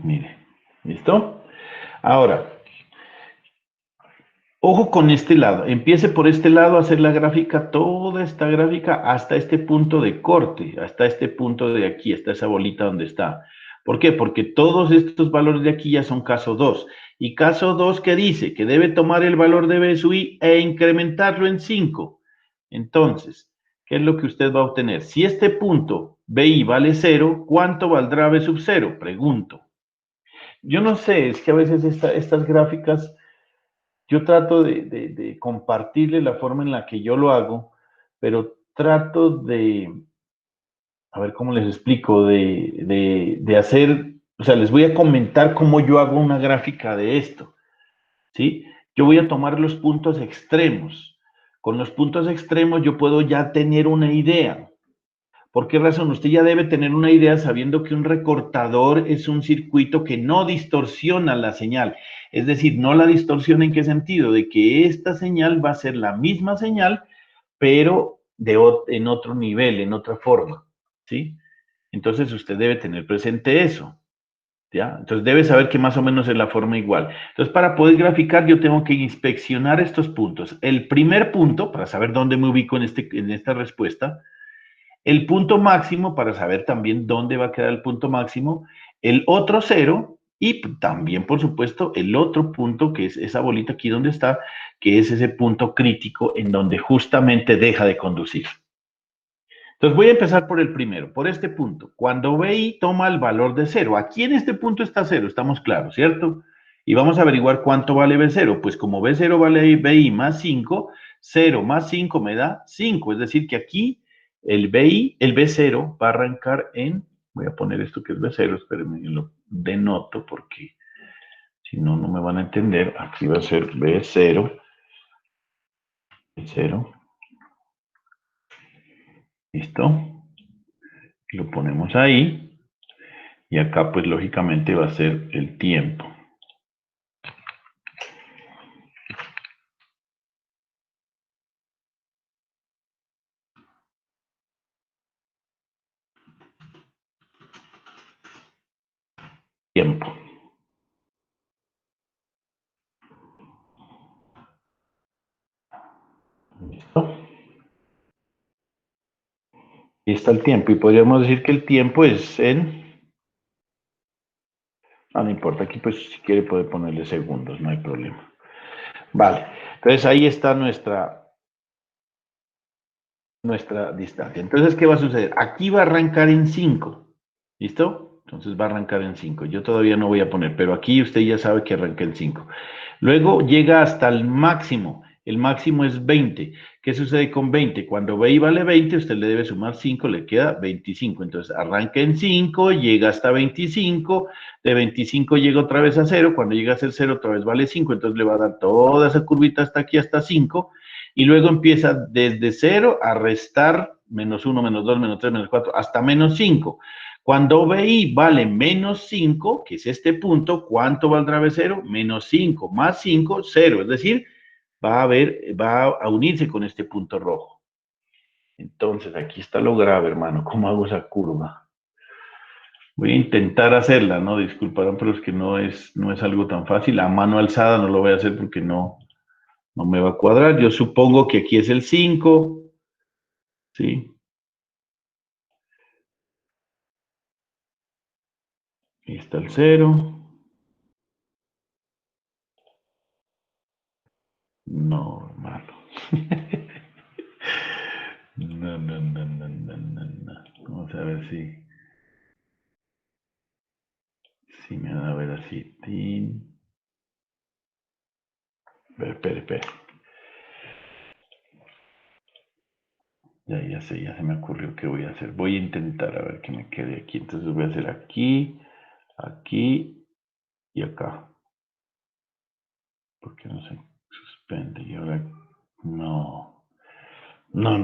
Mire, ¿listo? Ahora, Ojo con este lado. Empiece por este lado a hacer la gráfica, toda esta gráfica, hasta este punto de corte, hasta este punto de aquí, hasta esa bolita donde está. ¿Por qué? Porque todos estos valores de aquí ya son caso 2. Y caso 2, ¿qué dice? Que debe tomar el valor de B sub I e incrementarlo en 5. Entonces, ¿qué es lo que usted va a obtener? Si este punto BI vale 0, ¿cuánto valdrá B sub 0? Pregunto. Yo no sé, es que a veces estas gráficas yo trato de compartirle la forma en la que yo lo hago, pero trato a ver cómo les explico, de hacer, o sea, les voy a comentar cómo yo hago una gráfica de esto, ¿sí? Yo voy a tomar los puntos extremos. Con los puntos extremos yo puedo ya tener una idea. ¿Por qué razón? Usted ya debe tener una idea sabiendo que un recortador es un circuito que no distorsiona la señal. Es decir, no la distorsiona en qué sentido, de que esta señal va a ser la misma señal, pero en otro nivel, en otra forma, ¿sí? Entonces usted debe tener presente eso, ¿ya? Entonces debe saber que más o menos es la forma igual. Entonces para poder graficar yo tengo que inspeccionar estos puntos. El primer punto, para saber dónde me ubico en esta respuesta, el punto máximo para saber también dónde va a quedar el punto máximo, el otro cero y también, por supuesto, el otro punto que es esa bolita aquí donde está, que es ese punto crítico en donde justamente deja de conducir. Entonces voy a empezar por el primero, por este punto. Cuando BI toma el valor de cero, aquí en este punto está cero, estamos claros, ¿cierto? Y vamos a averiguar cuánto vale B0. Pues como B0 vale BI más 5, 0 más 5 me da 5. Es decir, que aquí el BI, el B0 va a arrancar en, voy a poner esto que es B0, espérenme, yo lo denoto porque si no, no me van a entender. Aquí va a ser B0, B0, ¿listo? Lo ponemos ahí. Y acá, pues, lógicamente va a ser el tiempo. Tiempo. ¿Listo? Y está el tiempo. Y podríamos decir que el tiempo es en... Ah, no importa. Aquí, pues, si quiere puede ponerle segundos. No hay problema. Vale. Entonces, ahí está nuestra distancia. Entonces, ¿qué va a suceder? Aquí va a arrancar en 5. ¿Listo? Entonces va a arrancar en 5. Yo todavía no voy a poner, pero aquí usted ya sabe que arranca en 5. Luego llega hasta el máximo. El máximo es 20. ¿Qué sucede con 20? Cuando BI vale 20, usted le debe sumar 5, le queda 25. Entonces arranca en 5, llega hasta 25, de 25 llega otra vez a 0, cuando llega a ser 0 otra vez vale 5, entonces le va a dar toda esa curvita hasta aquí, hasta 5, y luego empieza desde 0 a restar menos 1, menos 2, menos 3, menos 4, hasta menos 5. Cuando BI vale menos 5, que es este punto, ¿cuánto valdrá B0? Menos 5 más 5, 0. Es decir, va a unirse con este punto rojo. Entonces, aquí está lo grave, hermano. ¿Cómo hago esa curva? Voy a intentar hacerla, ¿no? Disculparán, pero es que no es algo tan fácil. A mano alzada no lo voy a hacer porque no me va a cuadrar. Yo supongo que aquí es el 5, ¿sí? Aquí está el 0. No, hermano. No. Vamos a ver si me van a ver así. Tin. Espera. Ya sé, ya se me ocurrió qué voy a hacer. Voy a intentar a ver que me quede aquí. Entonces voy a hacer aquí, aquí y acá. ¿Por qué no se suspende? Y ahora no. No.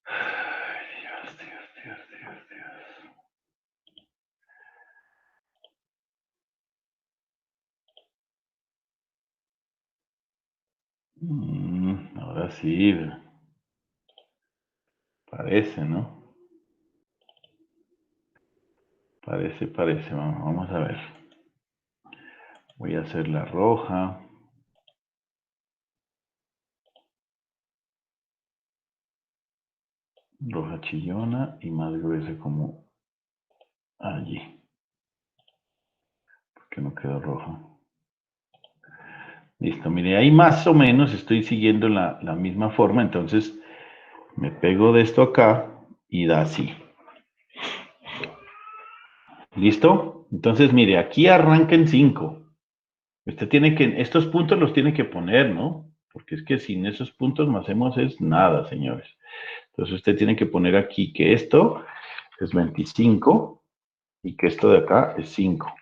Ay, Dios. Ahora sí, parece, ¿no? Parece. Vamos a ver. Voy a hacer la roja. Roja chillona y más gruesa como allí. Porque no quedó roja. Listo, mire, ahí más o menos estoy siguiendo la misma forma, entonces me pego de esto acá y da así. ¿Listo? Entonces, mire, aquí arranca en 5. Usted tiene que, estos puntos los tiene que poner, ¿no? Porque es que sin esos puntos no hacemos es nada, señores. Entonces usted tiene que poner aquí que esto es 25 y que esto de acá es 5.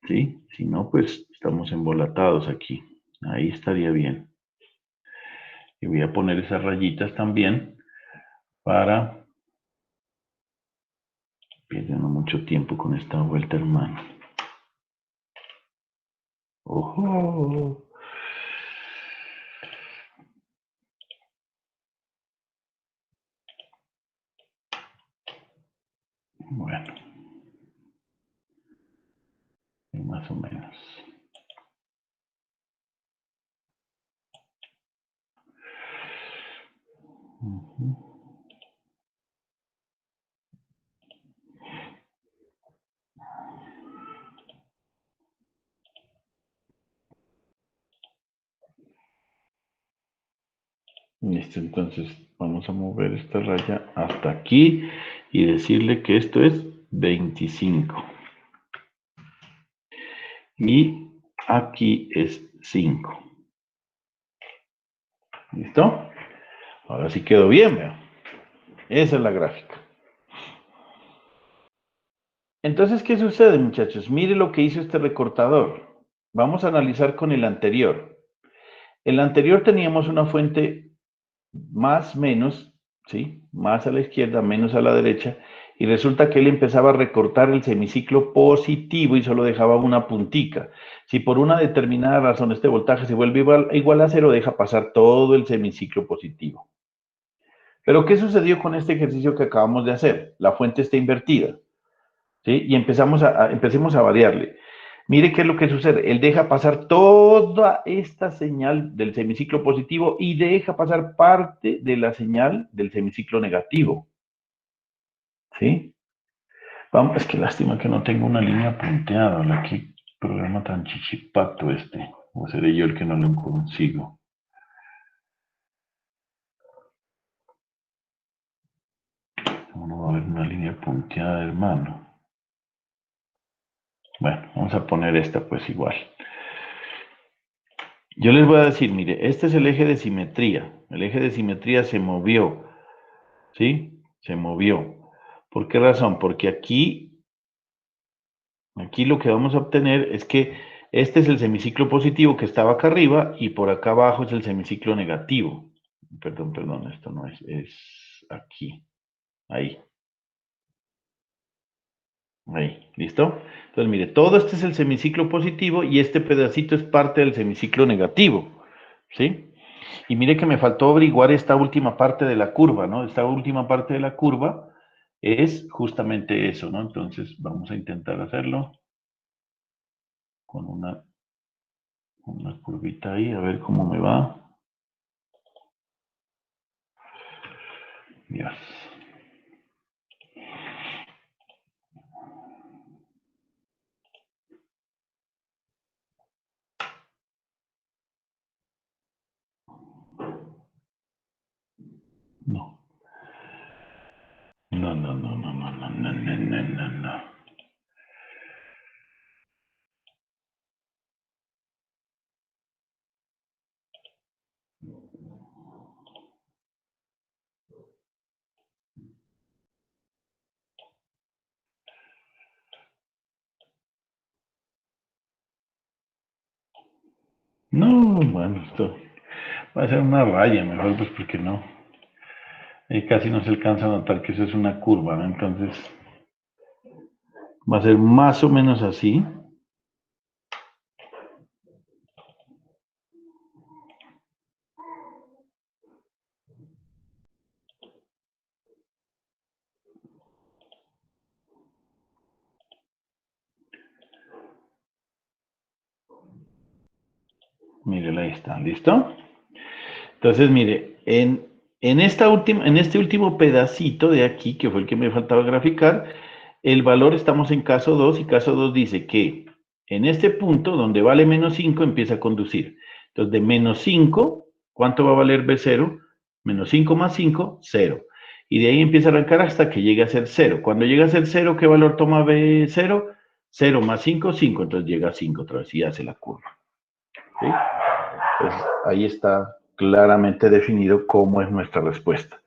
¿Sí? Si no, pues estamos embolatados aquí. Ahí estaría bien. Y voy a poner esas rayitas también para perdiendo mucho tiempo con esta vuelta, hermano. ¡Ojo! Bueno, más o menos. Ujú. Listo, entonces vamos a mover esta raya hasta aquí y decirle que esto es 25. Y aquí es 5. ¿Listo? Ahora sí quedó bien, vean. Esa es la gráfica. Entonces, ¿qué sucede, muchachos? Mire lo que hizo este recortador. Vamos a analizar con el anterior. El anterior teníamos una fuente más, menos, ¿sí? Más a la izquierda, menos a la derecha, y resulta que él empezaba a recortar el semiciclo positivo y solo dejaba una puntica. Si por una determinada razón este voltaje se vuelve igual a cero, deja pasar todo el semiciclo positivo. Pero ¿qué sucedió con este ejercicio que acabamos de hacer? La fuente está invertida, ¿sí? Y empecemos a variarle. Mire qué es lo que sucede. Él deja pasar toda esta señal del semiciclo positivo y deja pasar parte de la señal del semiciclo negativo. ¿Sí? Vamos, es que lástima que no tengo una línea punteada. Qué programa tan chichipato este. O seré yo el que no lo consigo. No va a haber una línea punteada, hermano. Bueno, vamos a poner esta pues igual. Yo les voy a decir, mire, este es el eje de simetría. El eje de simetría se movió, ¿sí? Se movió. ¿Por qué razón? Porque aquí lo que vamos a obtener es que este es el semiciclo positivo que estaba acá arriba y por acá abajo es el semiciclo negativo. Perdón, esto no es aquí. Ahí. Ahí, ¿listo? Entonces, mire, todo este es el semiciclo positivo y este pedacito es parte del semiciclo negativo, ¿sí? Y mire que me faltó averiguar esta última parte de la curva, ¿no? Esta última parte de la curva es justamente eso, ¿no? Entonces, vamos a intentar hacerlo con una curvita ahí, a ver cómo me va. Dios. No. No, no, no, no, no, no, no, no, no, no, no. No, bueno, esto va a ser una raya mejor, pues porque no. Ahí casi no se alcanza a notar que eso es una curva, ¿no? Entonces, va a ser más o menos así. Mire, ahí está, ¿listo? Entonces, mire, en este último pedacito de aquí, que fue el que me faltaba graficar, el valor estamos en caso 2 y caso 2 dice que en este punto donde vale menos 5 empieza a conducir. Entonces, de menos 5, ¿cuánto va a valer B0? Menos 5 más 5, 0. Y de ahí empieza a arrancar hasta que llegue a ser 0. Cuando llega a ser 0, ¿qué valor toma B0? 0 más 5, 5. Entonces llega a 5 otra vez y hace la curva. ¿Sí? Pues ahí está claramente definido cómo es nuestra respuesta.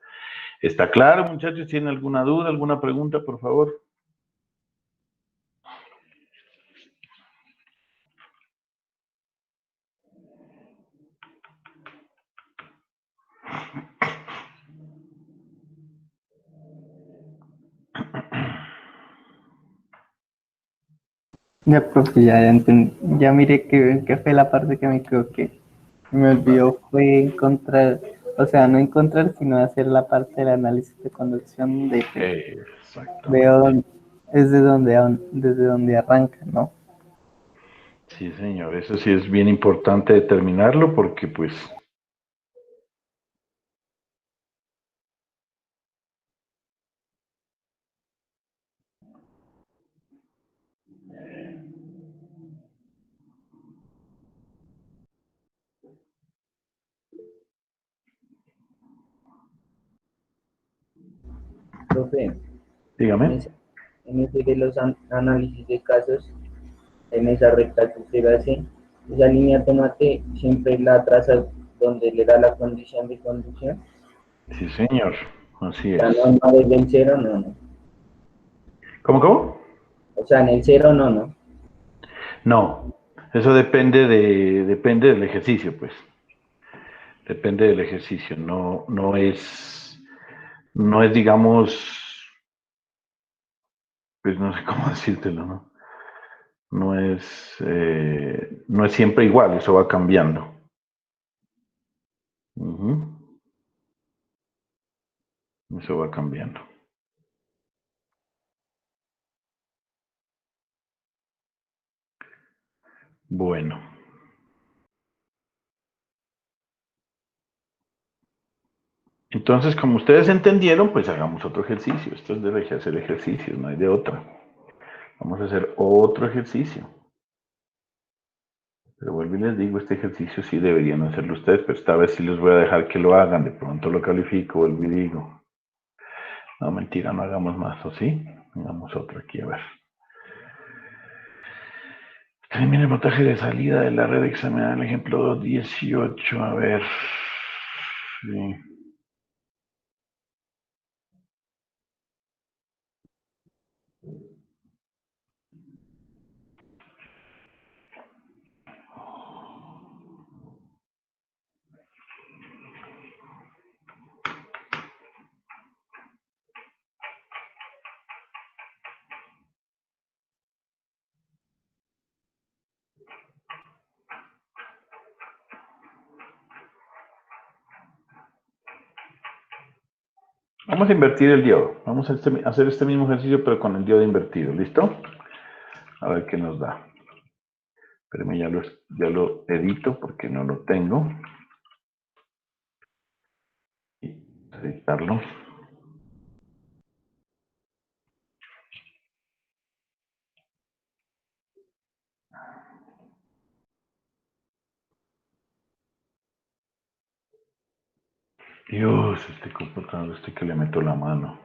¿Está claro, muchachos? ¿Tienen alguna duda, alguna pregunta, por favor? Ya, profe, ya entendí. Ya miré que fue la parte que me equivoqué. Me olvidó fue encontrar, o sea, no encontrar, sino hacer la parte del análisis de conducción de que veo Exactamente. es desde donde arranca, ¿no? Sí, señor. Eso sí es bien importante determinarlo porque, pues, Profe, en dígame. ese, en ese de los análisis de casos, en esa recta que usted hace, esa línea tomate siempre la traza donde le da la condición de conducción. Sí, señor. Así O sea, es. no desde el cero, no, no. ¿Cómo, cómo? O sea, en el cero, no, no. No. Eso depende del ejercicio, pues. Depende del ejercicio. No es, digamos, pues no sé cómo decírtelo, ¿no? No es siempre igual, eso va cambiando. Ujú. Eso va cambiando. Bueno, entonces como ustedes entendieron, pues hagamos otro ejercicio. Esto es de hacer ejercicios, no hay de otra. Vamos a hacer otro ejercicio. Pero vuelvo y les digo, este ejercicio sí deberían hacerlo ustedes, pero esta vez sí les voy a dejar que lo hagan. De pronto lo califico, vuelvo y digo. No, mentira, no hagamos más, ¿o sí? Hagamos otro aquí, a ver. Elimina el voltaje de salida de la red examinada en el ejemplo 218. A ver. Sí. Vamos a invertir el diodo. Vamos a hacer este mismo ejercicio, pero con el diodo invertido. ¿Listo? A ver qué nos da. Espérenme, ya lo edito porque no lo tengo. Y editarlo. Dios, este computador, que le meto la mano.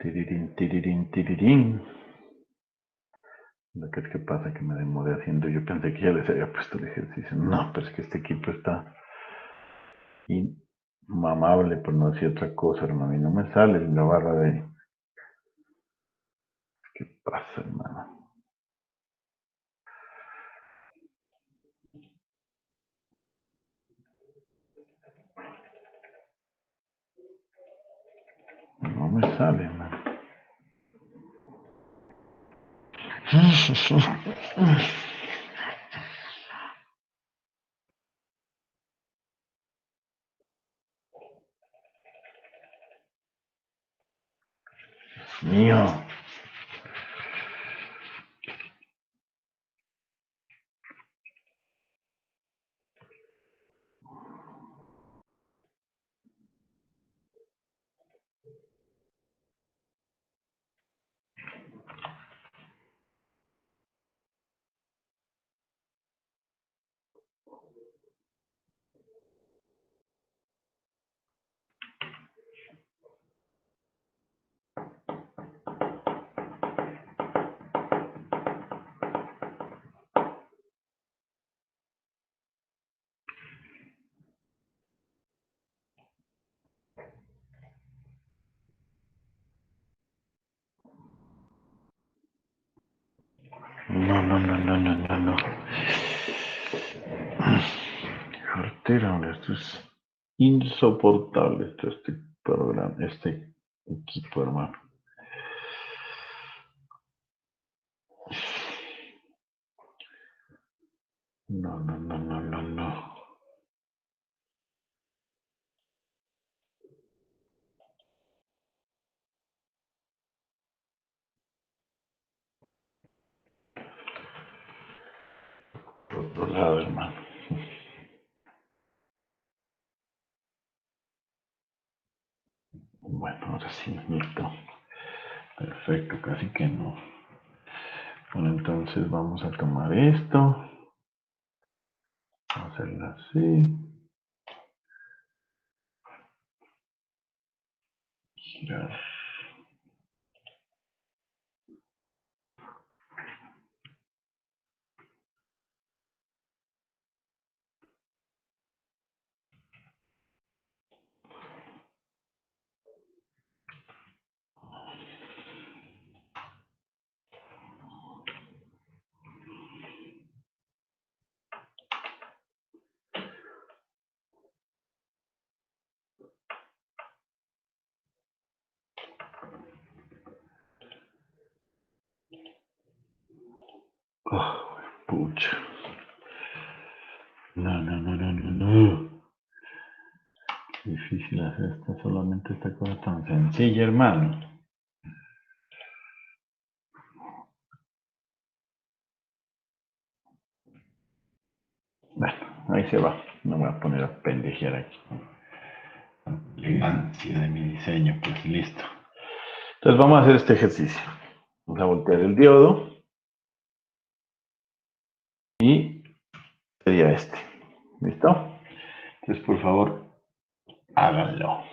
Tirirín, tirirín, tirirín. Lo que es que pasa que me demoré haciendo, yo pensé que ya les había puesto el ejercicio. No, pero es que este equipo está inmamable, por no decir otra cosa, hermano. Y no me sale la barra de... ¿Qué pasa, hermano? No me sale, hermano. Mío. No, no, no, no, no, no, no. Cartera, hombre, esto es insoportable, este programa, este equipo, hermano. No, no, no, no, no, no. Por otro lado, hermano. Bueno, ahora sí, listo. Perfecto, casi que no. Bueno, entonces vamos a tomar esto. Hacerlo así. Girar. Oh, pucha. No, no, no, no, no, no. Difícil hacer esto, solamente esta cosa tan sencilla, hermano. Bueno, ahí se va. No me voy a poner a pendejear aquí. Elegancia de mi diseño, pues listo. Entonces vamos a hacer este ejercicio. Vamos a voltear el diodo y sería este. ¿Listo? Entonces, por favor, háganlo.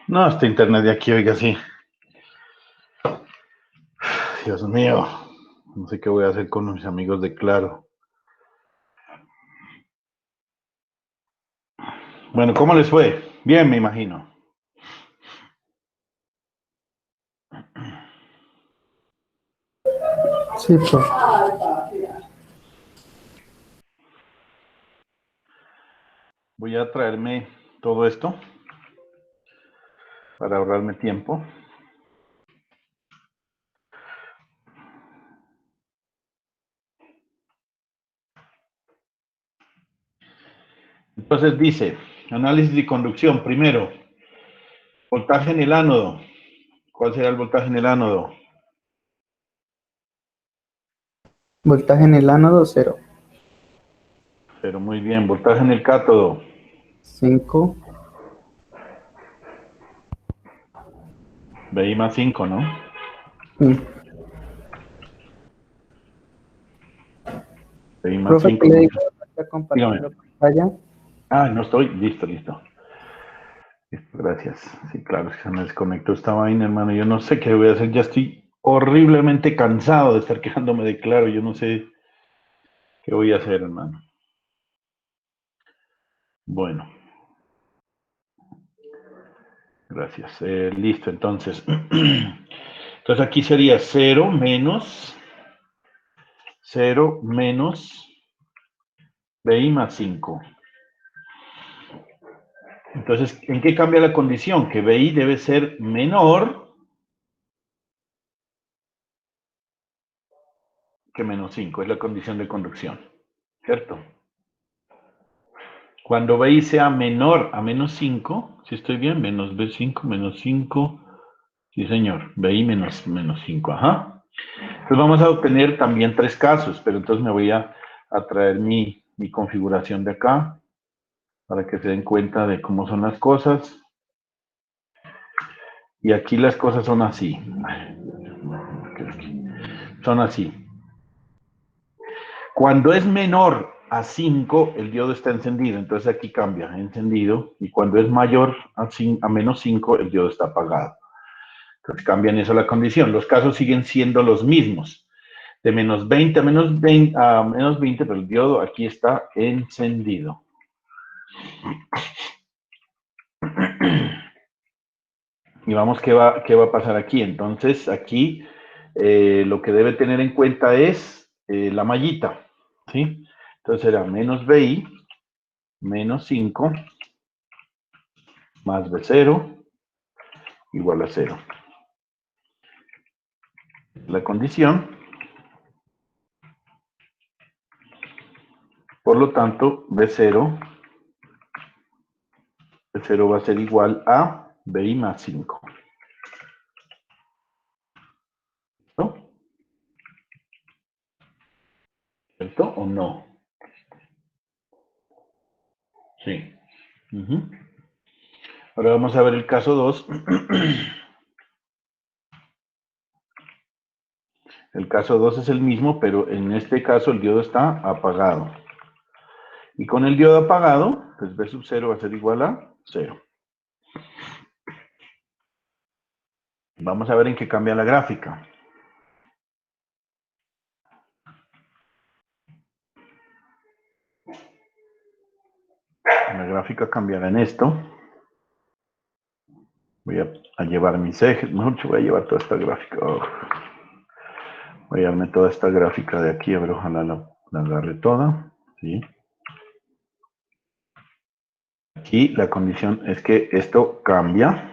No, este internet de aquí, oiga, sí. Dios mío, no sé qué voy a hacer con mis amigos de Claro. Bueno, ¿cómo les fue? Bien, me imagino. Sí, pues. Voy a traerme todo esto para ahorrarme tiempo. Entonces dice, análisis de conducción. Primero, voltaje en el ánodo. ¿Cuál será el voltaje en el ánodo? Voltaje en el ánodo, 0. Pero muy bien. Voltaje en el cátodo. 5. BI más 5, ¿no? BI más Profe, ¿qué 5. le digo? ¿Está Dígame. compartiendo pantalla? Ah, no estoy. Listo, listo. Listo, gracias. Sí, claro, se me desconectó esta vaina, hermano. Yo no sé qué voy a hacer. Ya estoy horriblemente cansado de estar quejándome de Claro. Yo no sé qué voy a hacer, hermano. Bueno, gracias. Listo, entonces. Entonces aquí sería 0 menos BI más 5. Entonces, ¿en qué cambia la condición? Que BI debe ser menor que menos 5. Es la condición de conducción, ¿cierto? Cuando BI sea menor a menos 5, si estoy bien, menos B5, menos 5. Sí, señor, BI menos 5, ajá. Entonces vamos a obtener también 3 casos, pero entonces me voy a traer mi configuración de acá para que se den cuenta de cómo son las cosas. Y aquí las cosas son así. Son así. Cuando es menor a 5, el diodo está encendido. Entonces aquí cambia, encendido. Y cuando es mayor a menos 5, el diodo está apagado. Entonces cambian eso la condición. Los casos siguen siendo los mismos. De menos 20 a menos 20, pero el diodo aquí está encendido. Y vamos, ¿qué va a pasar aquí? Entonces, aquí lo que debe tener en cuenta es la mallita, ¿sí? Entonces será menos BI, menos 5, más B0, igual a 0. La condición, por lo tanto, B0 va a ser igual a BI más 5. ¿No? ¿Cierto o no? Sí. Ahora vamos a ver el caso 2. El caso 2 es el mismo, pero en este caso el diodo está apagado. Y con el diodo apagado, pues B sub 0 va a ser igual a 0. Vamos a ver en qué cambia la gráfica. La gráfica cambiará en esto. Voy a llevar mis ejes. Mejor voy a llevar toda esta gráfica. Oh. Voy a llevarme toda esta gráfica de aquí. A ver, ojalá la agarre toda. ¿Sí? Aquí la condición es que esto cambia.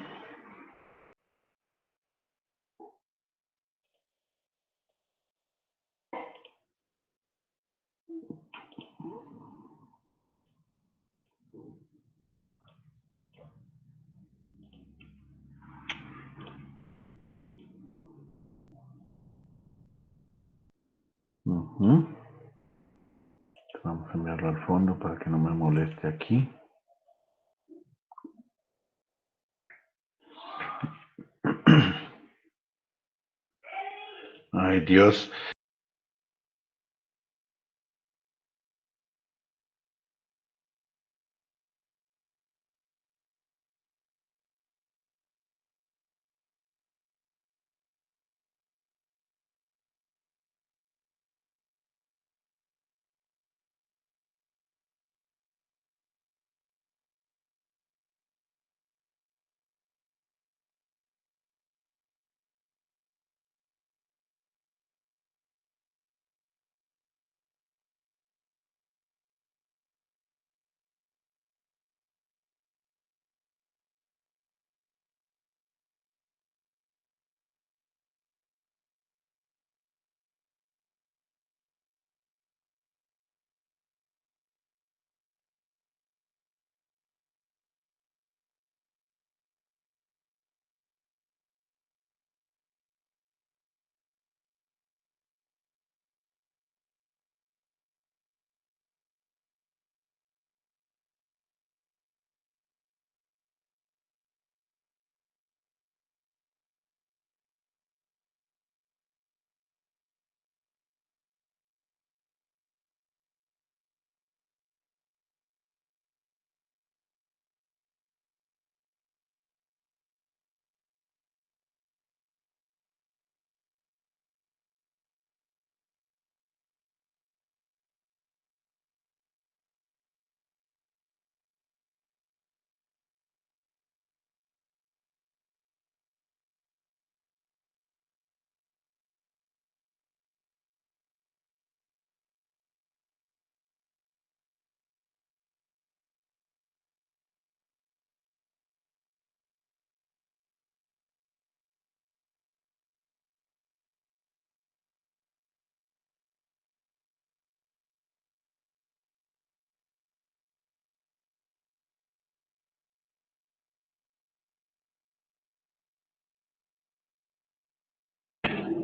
Vamos a enviarlo al fondo para que no me moleste aquí. Ay, Dios.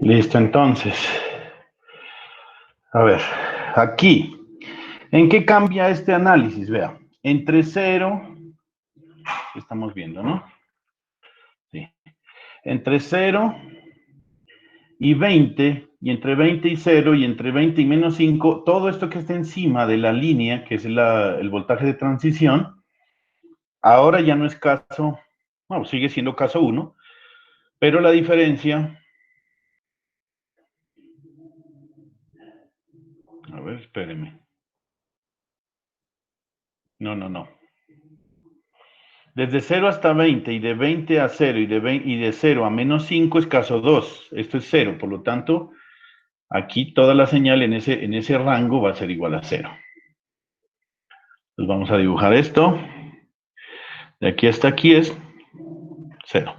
Listo, entonces. A ver, aquí. ¿En qué cambia este análisis? Vea, entre 0, estamos viendo, ¿no? Sí. Entre 0 y 20, y entre 20 y 0, y entre 20 y menos 5, todo esto que está encima de la línea, que es el voltaje de transición, ahora ya no es caso, bueno, sigue siendo caso 1, pero la diferencia, a ver, espéreme. No. Desde 0 hasta 20, y de 20 a 0, y de 0 a menos 5 es caso 2. Esto es 0, por lo tanto, aquí toda la señal en ese rango va a ser igual a 0. Entonces vamos a dibujar esto. De aquí hasta aquí es 0.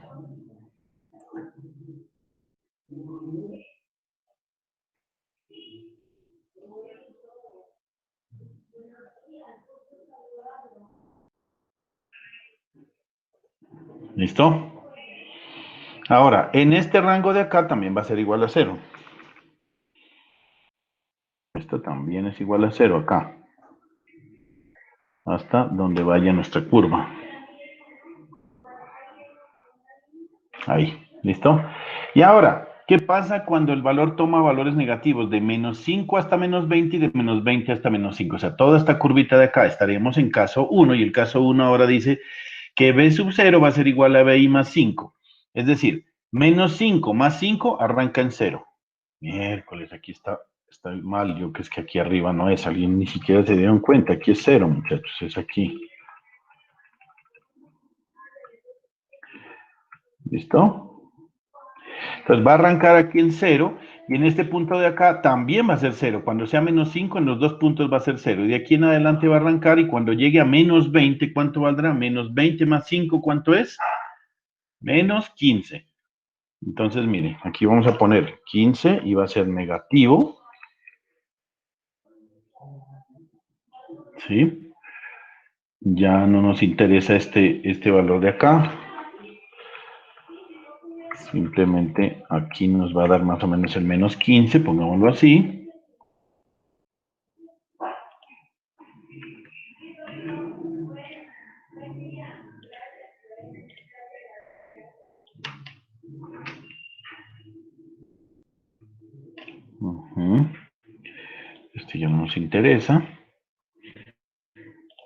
¿Listo? Ahora, en este rango de acá también va a ser igual a 0. Esto también es igual a 0 acá. Hasta donde vaya nuestra curva. Ahí, ¿listo? Y ahora, ¿qué pasa cuando el valor toma valores negativos? De menos 5 hasta menos 20 y de menos 20 hasta menos 5. O sea, toda esta curvita de acá estaríamos en caso 1, y el caso 1 ahora dice que B sub 0 va a ser igual a BI más 5. Es decir, menos 5 más 5 arranca en 0. Miércoles, aquí está mal. Yo que es que aquí arriba no es. Alguien ni siquiera se dieron cuenta. Aquí es 0, muchachos. Es aquí. ¿Listo? Entonces va a arrancar aquí en 0, y en este punto de acá también va a ser 0. Cuando sea menos 5, en los dos puntos va a ser 0. Y de aquí en adelante va a arrancar, y cuando llegue a menos 20, ¿cuánto valdrá? Menos 20 más 5, ¿cuánto es? Menos 15. Entonces, mire, aquí vamos a poner 15 y va a ser negativo. ¿Sí? Ya no nos interesa este valor de acá. Simplemente aquí nos va a dar más o menos el menos 15, pongámoslo así. Este ya no nos interesa.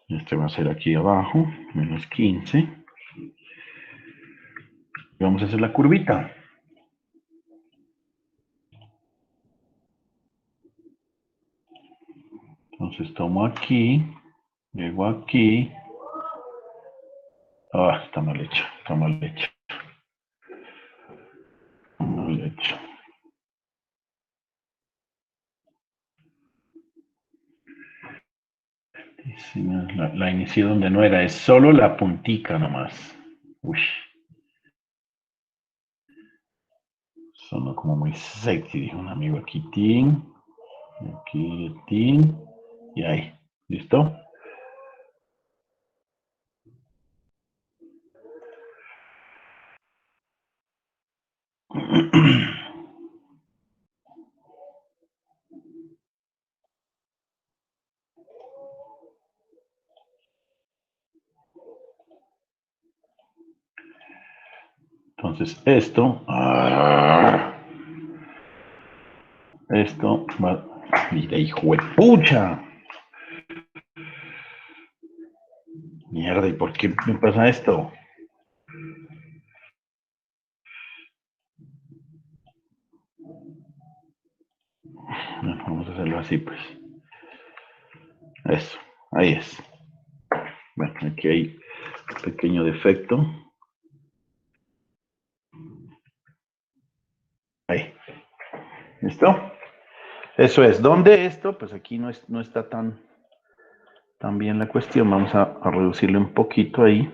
Este va a ser aquí abajo, menos 15. Vamos a hacer la curvita. Entonces tomo aquí, llego aquí. Ah, está mal hecho, está mal hecho. Mal hecho. La inicié donde no era, es solo la puntica nomás. Uy. Sonó como muy sexy, dijo un amigo aquí, tin, aquí, tin, y ahí. ¿Listo? Entonces esto va, mira, hijo de pucha. Mierda, ¿y por qué me pasa esto? Bueno, vamos a hacerlo así, pues. Eso, ahí es. Bueno, aquí hay un pequeño defecto. Ahí. ¿Listo? Eso es. ¿Dónde esto? Pues aquí no está tan bien la cuestión. Vamos a reducirle un poquito ahí.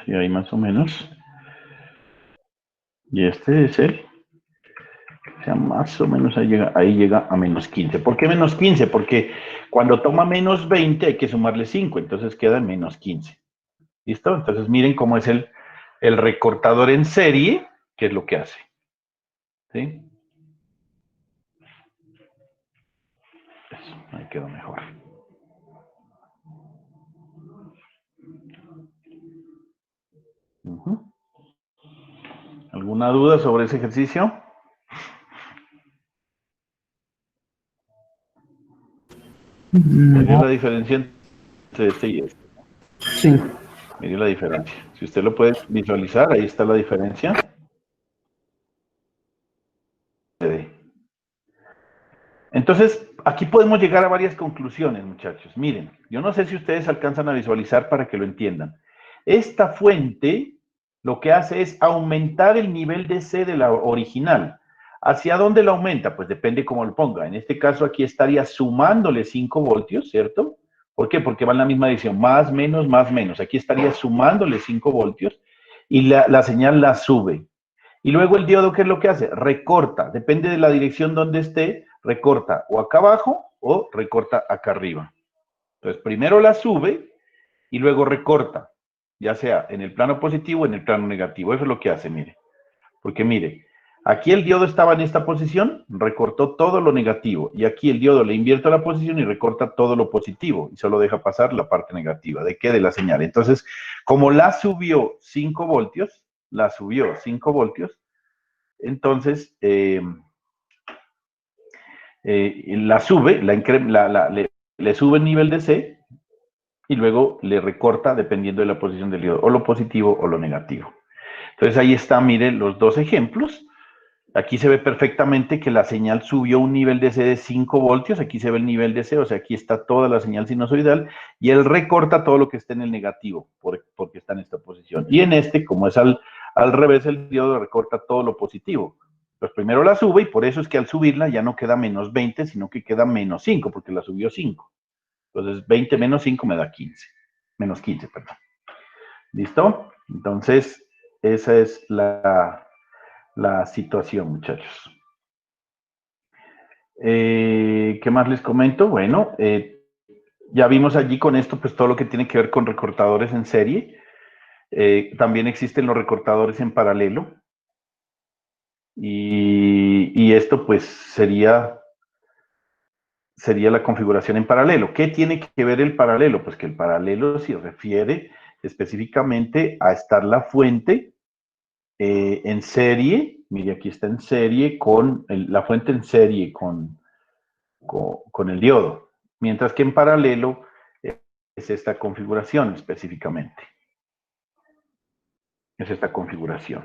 Sí, ahí más o menos. Y este es el sea, más o menos ahí llega a menos 15. ¿Por qué menos 15? Porque cuando toma menos 20 hay que sumarle 5, entonces queda en menos 15. ¿Listo? Entonces miren cómo es el recortador en serie, qué es lo que hace. ¿Sí? Eso, ahí quedó mejor. ¿Alguna duda sobre ese ejercicio? Miren la diferencia entre este y este. Sí. Miren la diferencia. Si usted lo puede visualizar, ahí está la diferencia. Entonces, aquí podemos llegar a varias conclusiones, muchachos. Miren, yo no sé si ustedes alcanzan a visualizar para que lo entiendan. Esta fuente lo que hace es aumentar el nivel de C de la original. ¿Hacia dónde la aumenta? Pues depende cómo lo ponga. En este caso aquí estaría sumándole 5 voltios, ¿cierto? ¿Por qué? Porque va en la misma dirección, más, menos, más, menos. Aquí estaría sumándole 5 voltios y la señal la sube. Y luego el diodo, ¿qué es lo que hace? Recorta, depende de la dirección donde esté, recorta o acá abajo o recorta acá arriba. Entonces, primero la sube y luego recorta, ya sea en el plano positivo o en el plano negativo. Eso es lo que hace, mire. Porque mire, aquí el diodo estaba en esta posición, recortó todo lo negativo. Y aquí el diodo le invierte la posición y recorta todo lo positivo. Y solo deja pasar la parte negativa. ¿De qué? De la señal. Entonces, como la subió 5 voltios, entonces la sube, le sube el nivel de C y luego le recorta dependiendo de la posición del diodo, o lo positivo o lo negativo. Entonces ahí está, miren los dos ejemplos. Aquí se ve perfectamente que la señal subió un nivel de C de 5 voltios, aquí se ve el nivel de C, o sea, aquí está toda la señal sinusoidal, y él recorta todo lo que esté en el negativo, porque está en esta posición. Y en este, como es al revés, el diodo recorta todo lo positivo. Pues primero la sube, y por eso es que al subirla ya no queda menos 20, sino que queda menos 5, porque la subió 5. Entonces, 20 menos 5 me da 15. Menos 15, perdón. ¿Listo? Entonces, esa es la situación, muchachos. ¿Qué más les comento? Bueno, ya vimos allí con esto, pues todo lo que tiene que ver con recortadores en serie. También existen los recortadores en paralelo. Y esto, pues, sería la configuración en paralelo. ¿Qué tiene que ver el paralelo? Pues que el paralelo se refiere específicamente a estar la fuente en serie. Mire, aquí está en serie con la fuente en serie con el diodo, mientras que en paralelo es esta configuración específicamente. Es esta configuración.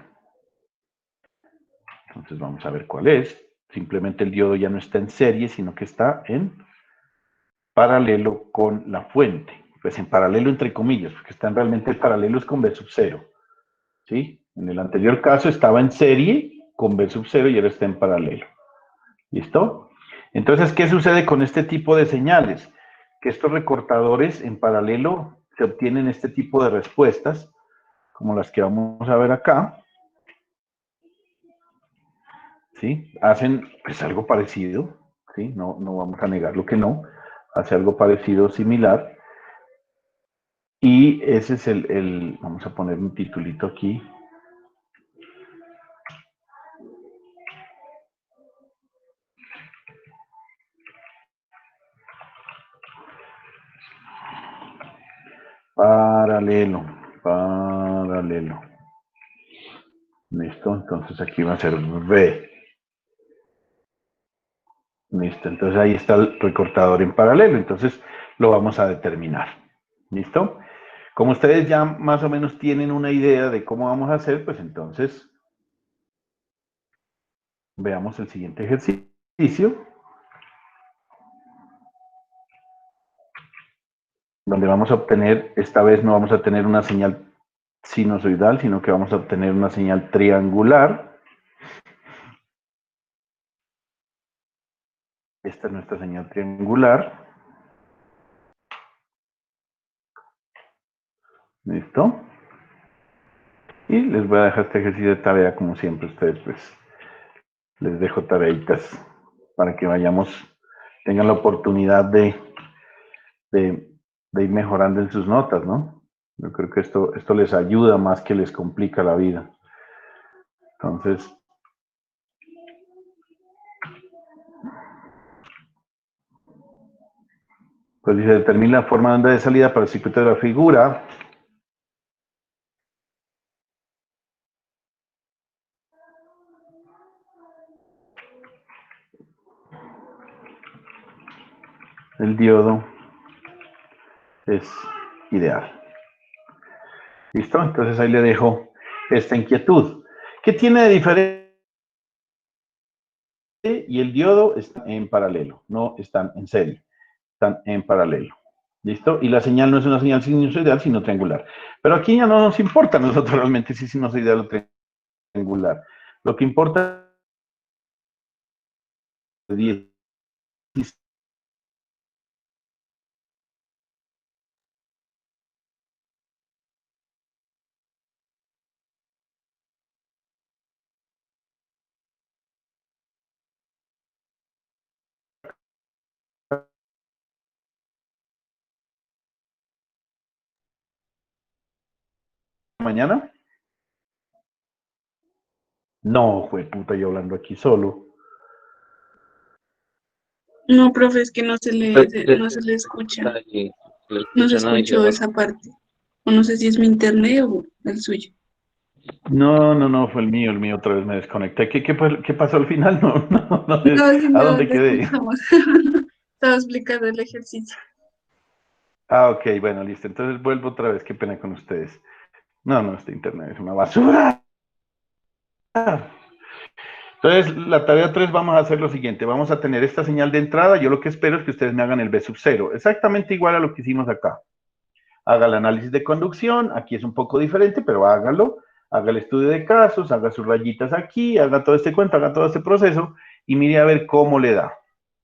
Entonces vamos a ver cuál es. Simplemente el diodo ya no está en serie, sino que está en paralelo con la fuente. Pues en paralelo entre comillas, porque están realmente paralelos con V sub 0. ¿Sí? En el anterior caso estaba en serie con V sub 0 y ahora está en paralelo. ¿Listo? Entonces, ¿qué sucede con este tipo de señales? Que estos recortadores en paralelo se obtienen este tipo de respuestas, como las que vamos a ver acá. ¿Sí? Hacen pues algo parecido, ¿sí? No vamos a negar lo que no. Hace algo parecido, similar. Y ese es vamos a poner un titulito aquí. Paralelo. Listo, entonces aquí va a ser V. Listo, entonces ahí está el recortador en paralelo, entonces lo vamos a determinar. ¿Listo? Como ustedes ya más o menos tienen una idea de cómo vamos a hacer, pues entonces veamos el siguiente ejercicio, donde vamos a obtener, esta vez no vamos a tener una señal sinusoidal, sino que vamos a obtener una señal triangular. Esta es nuestra señal triangular. ¿Listo? Y les voy a dejar este ejercicio de tarea, como siempre, ustedes pues les dejo tareitas para que tengan la oportunidad de ir mejorando en sus notas, ¿no? Yo creo que esto les ayuda más que les complica la vida. Entonces, pues dice, determina la forma de onda de salida para el circuito de la figura. El diodo es ideal. ¿Listo? Entonces ahí le dejo esta inquietud. ¿Qué tiene de diferente? Y el diodo está en paralelo, no están en serie, están en paralelo. ¿Listo? Y la señal no es una señal sinusoidal, sino triangular. Pero aquí ya no nos importa a nosotros realmente si es sinusoidal o triangular. Lo que importa es 10. ¿Mañana? No, fue puta, yo hablando aquí solo. No, profe, es que no se le escucha. No se escuchó esa parte. O no sé si es mi internet o el suyo. No, fue el mío otra vez me desconecté. ¿Qué pasó al final? No, No, sí, ¿a no, dónde lo quedé? escuchamos. Estaba explicando el ejercicio. Ah, ok, bueno, listo. Entonces vuelvo otra vez, qué pena con ustedes. No, este internet es una basura. Entonces, la tarea 3 vamos a hacer lo siguiente. Vamos a tener esta señal de entrada. Yo lo que espero es que ustedes me hagan el B sub 0. Exactamente igual a lo que hicimos acá. Haga el análisis de conducción. Aquí es un poco diferente, pero hágalo. Haga el estudio de casos, haga sus rayitas aquí, haga todo este cuento, haga todo este proceso y mire a ver cómo le da.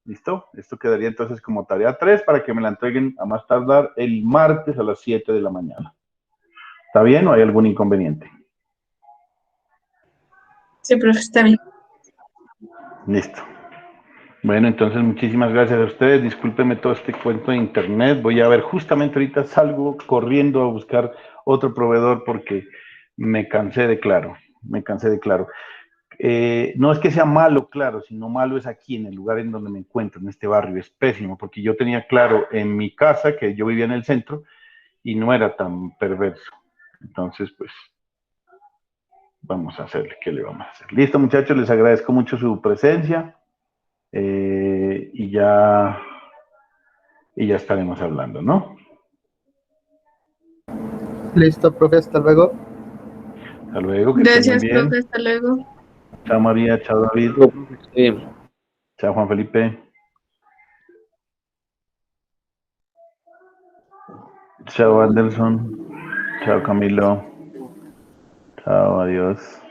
¿Listo? Esto quedaría entonces como tarea 3 para que me la entreguen a más tardar el martes a las 7 de la mañana. ¿Está bien o hay algún inconveniente? Sí, profe, está bien. Listo. Bueno, entonces muchísimas gracias a ustedes. Discúlpenme todo este cuento de internet. Voy a ver, justamente ahorita salgo corriendo a buscar otro proveedor porque me cansé de Claro. Me cansé de Claro. No es que sea malo, Claro, sino malo es aquí, en el lugar en donde me encuentro, en este barrio. Es pésimo porque yo tenía Claro en mi casa, que yo vivía en el centro, y no era tan perverso. Entonces, pues, vamos a hacerle. ¿Qué le vamos a hacer? Listo, muchachos, les agradezco mucho su presencia. Y ya estaremos hablando, ¿no? Listo, profe, hasta luego. Hasta luego, que estén muy Gracias, bien. profe, hasta luego. Chao María, chao David, Bien. chao Juan Felipe, chao Anderson, chao Camilo, chao, adiós.